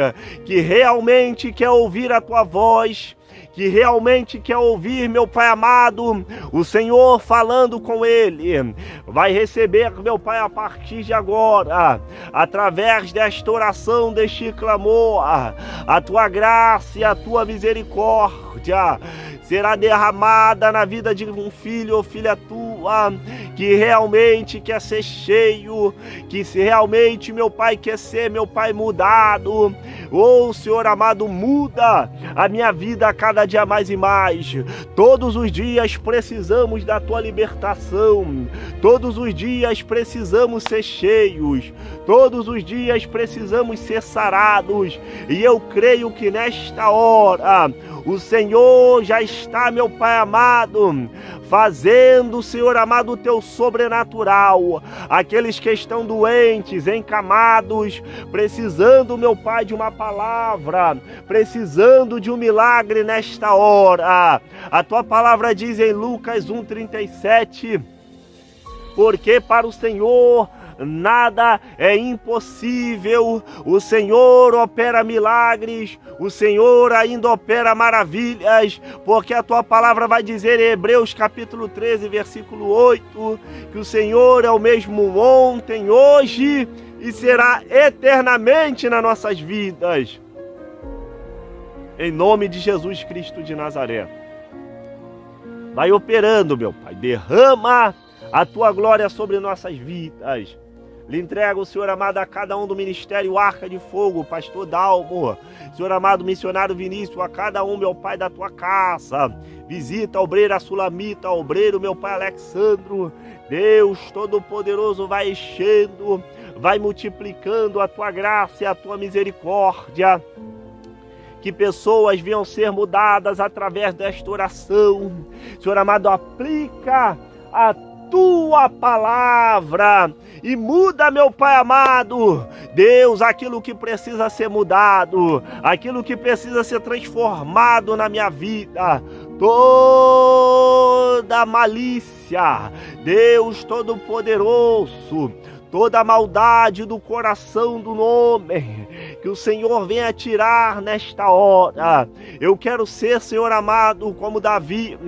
que realmente quer ouvir a Tua voz, que realmente quer ouvir, meu Pai amado, o Senhor falando com ele, vai receber, meu Pai, a partir de agora, através desta oração, deste clamor, a Tua graça e a Tua misericórdia será derramada na vida de um filho ou filha Tua, que realmente quer ser cheio, que se realmente, meu Pai, quer ser, meu Pai, mudado. Ô Senhor amado, muda a minha vida a cada dia mais e mais. Todos os dias precisamos da Tua libertação, todos os dias precisamos ser cheios, todos os dias precisamos ser sarados, e eu creio que nesta hora o Senhor já está, meu Pai amado, fazendo, Senhor amado, o Teu sobrenatural. Aqueles que estão doentes, encamados, precisando, meu Pai, de uma palavra, precisando de um milagre nesta hora. A Tua palavra diz em Lucas 1,37, porque para o Senhor nada é impossível. O Senhor opera milagres, o Senhor ainda opera maravilhas, porque a Tua palavra vai dizer em Hebreus capítulo 13, versículo 8, que o Senhor é o mesmo ontem, hoje e será eternamente nas nossas vidas. Em nome de Jesus Cristo de Nazaré, vai operando, meu Pai, derrama a Tua glória sobre nossas vidas. Lhe entrego, Senhor amado, a cada um do Ministério Arca de Fogo, Pastor Dalmo, Senhor amado, Missionário Vinícius, a cada um, meu Pai, da Tua casa. Visita a obreira Sulamita, obreiro, meu Pai, Alexandro. Deus Todo-Poderoso, vai enchendo, vai multiplicando a Tua graça e a Tua misericórdia. Que pessoas venham ser mudadas através desta oração. Senhor amado, aplica a Tua palavra e muda, meu Pai amado, Deus, aquilo que precisa ser mudado, aquilo que precisa ser transformado na minha vida, toda malícia, Deus Todo-Poderoso, toda a maldade do coração do homem, que o Senhor venha tirar nesta hora. Eu quero ser, Senhor amado, como Davi,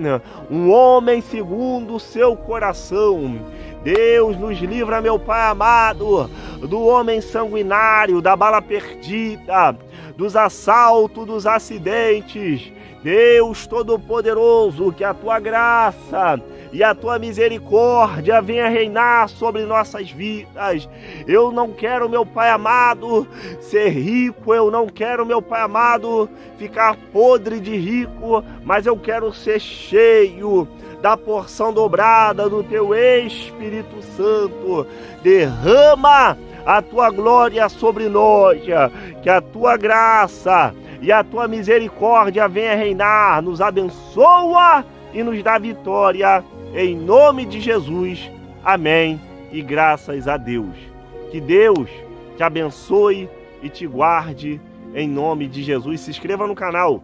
um homem segundo o seu coração. Deus nos livra, meu Pai amado, do homem sanguinário, da bala perdida, dos assaltos, dos acidentes. Deus Todo-Poderoso, que a Tua graça e a Tua misericórdia venha reinar sobre nossas vidas. Eu não quero, meu Pai amado, ser rico, eu não quero, meu Pai amado, ficar podre de rico, mas eu quero ser cheio da porção dobrada do Teu Espírito Santo. Derrama a Tua glória sobre nós, que a Tua graça e a Tua misericórdia venha reinar, nos abençoa e nos dá vitória, em nome de Jesus. Amém e graças a Deus. Que Deus te abençoe e te guarde, em nome de Jesus. Se inscreva no canal,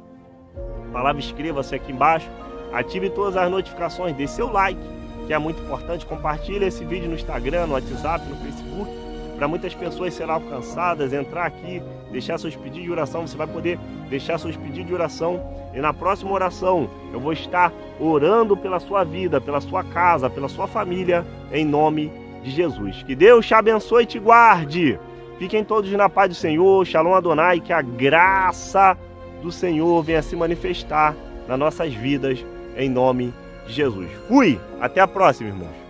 a palavra inscreva-se aqui embaixo, ative todas as notificações, dê seu like, que é muito importante, compartilhe esse vídeo no Instagram, no WhatsApp, no Facebook, para muitas pessoas serem alcançadas, entrar aqui, deixar seus pedidos de oração. Você vai poder deixar seus pedidos de oração, e na próxima oração eu vou estar orando pela sua vida, pela sua casa, pela sua família, em nome de Jesus. Que Deus te abençoe e te guarde. Fiquem todos na paz do Senhor. Shalom Adonai, que a graça do Senhor venha se manifestar nas nossas vidas, em nome de Jesus. Fui! Até a próxima, irmãos.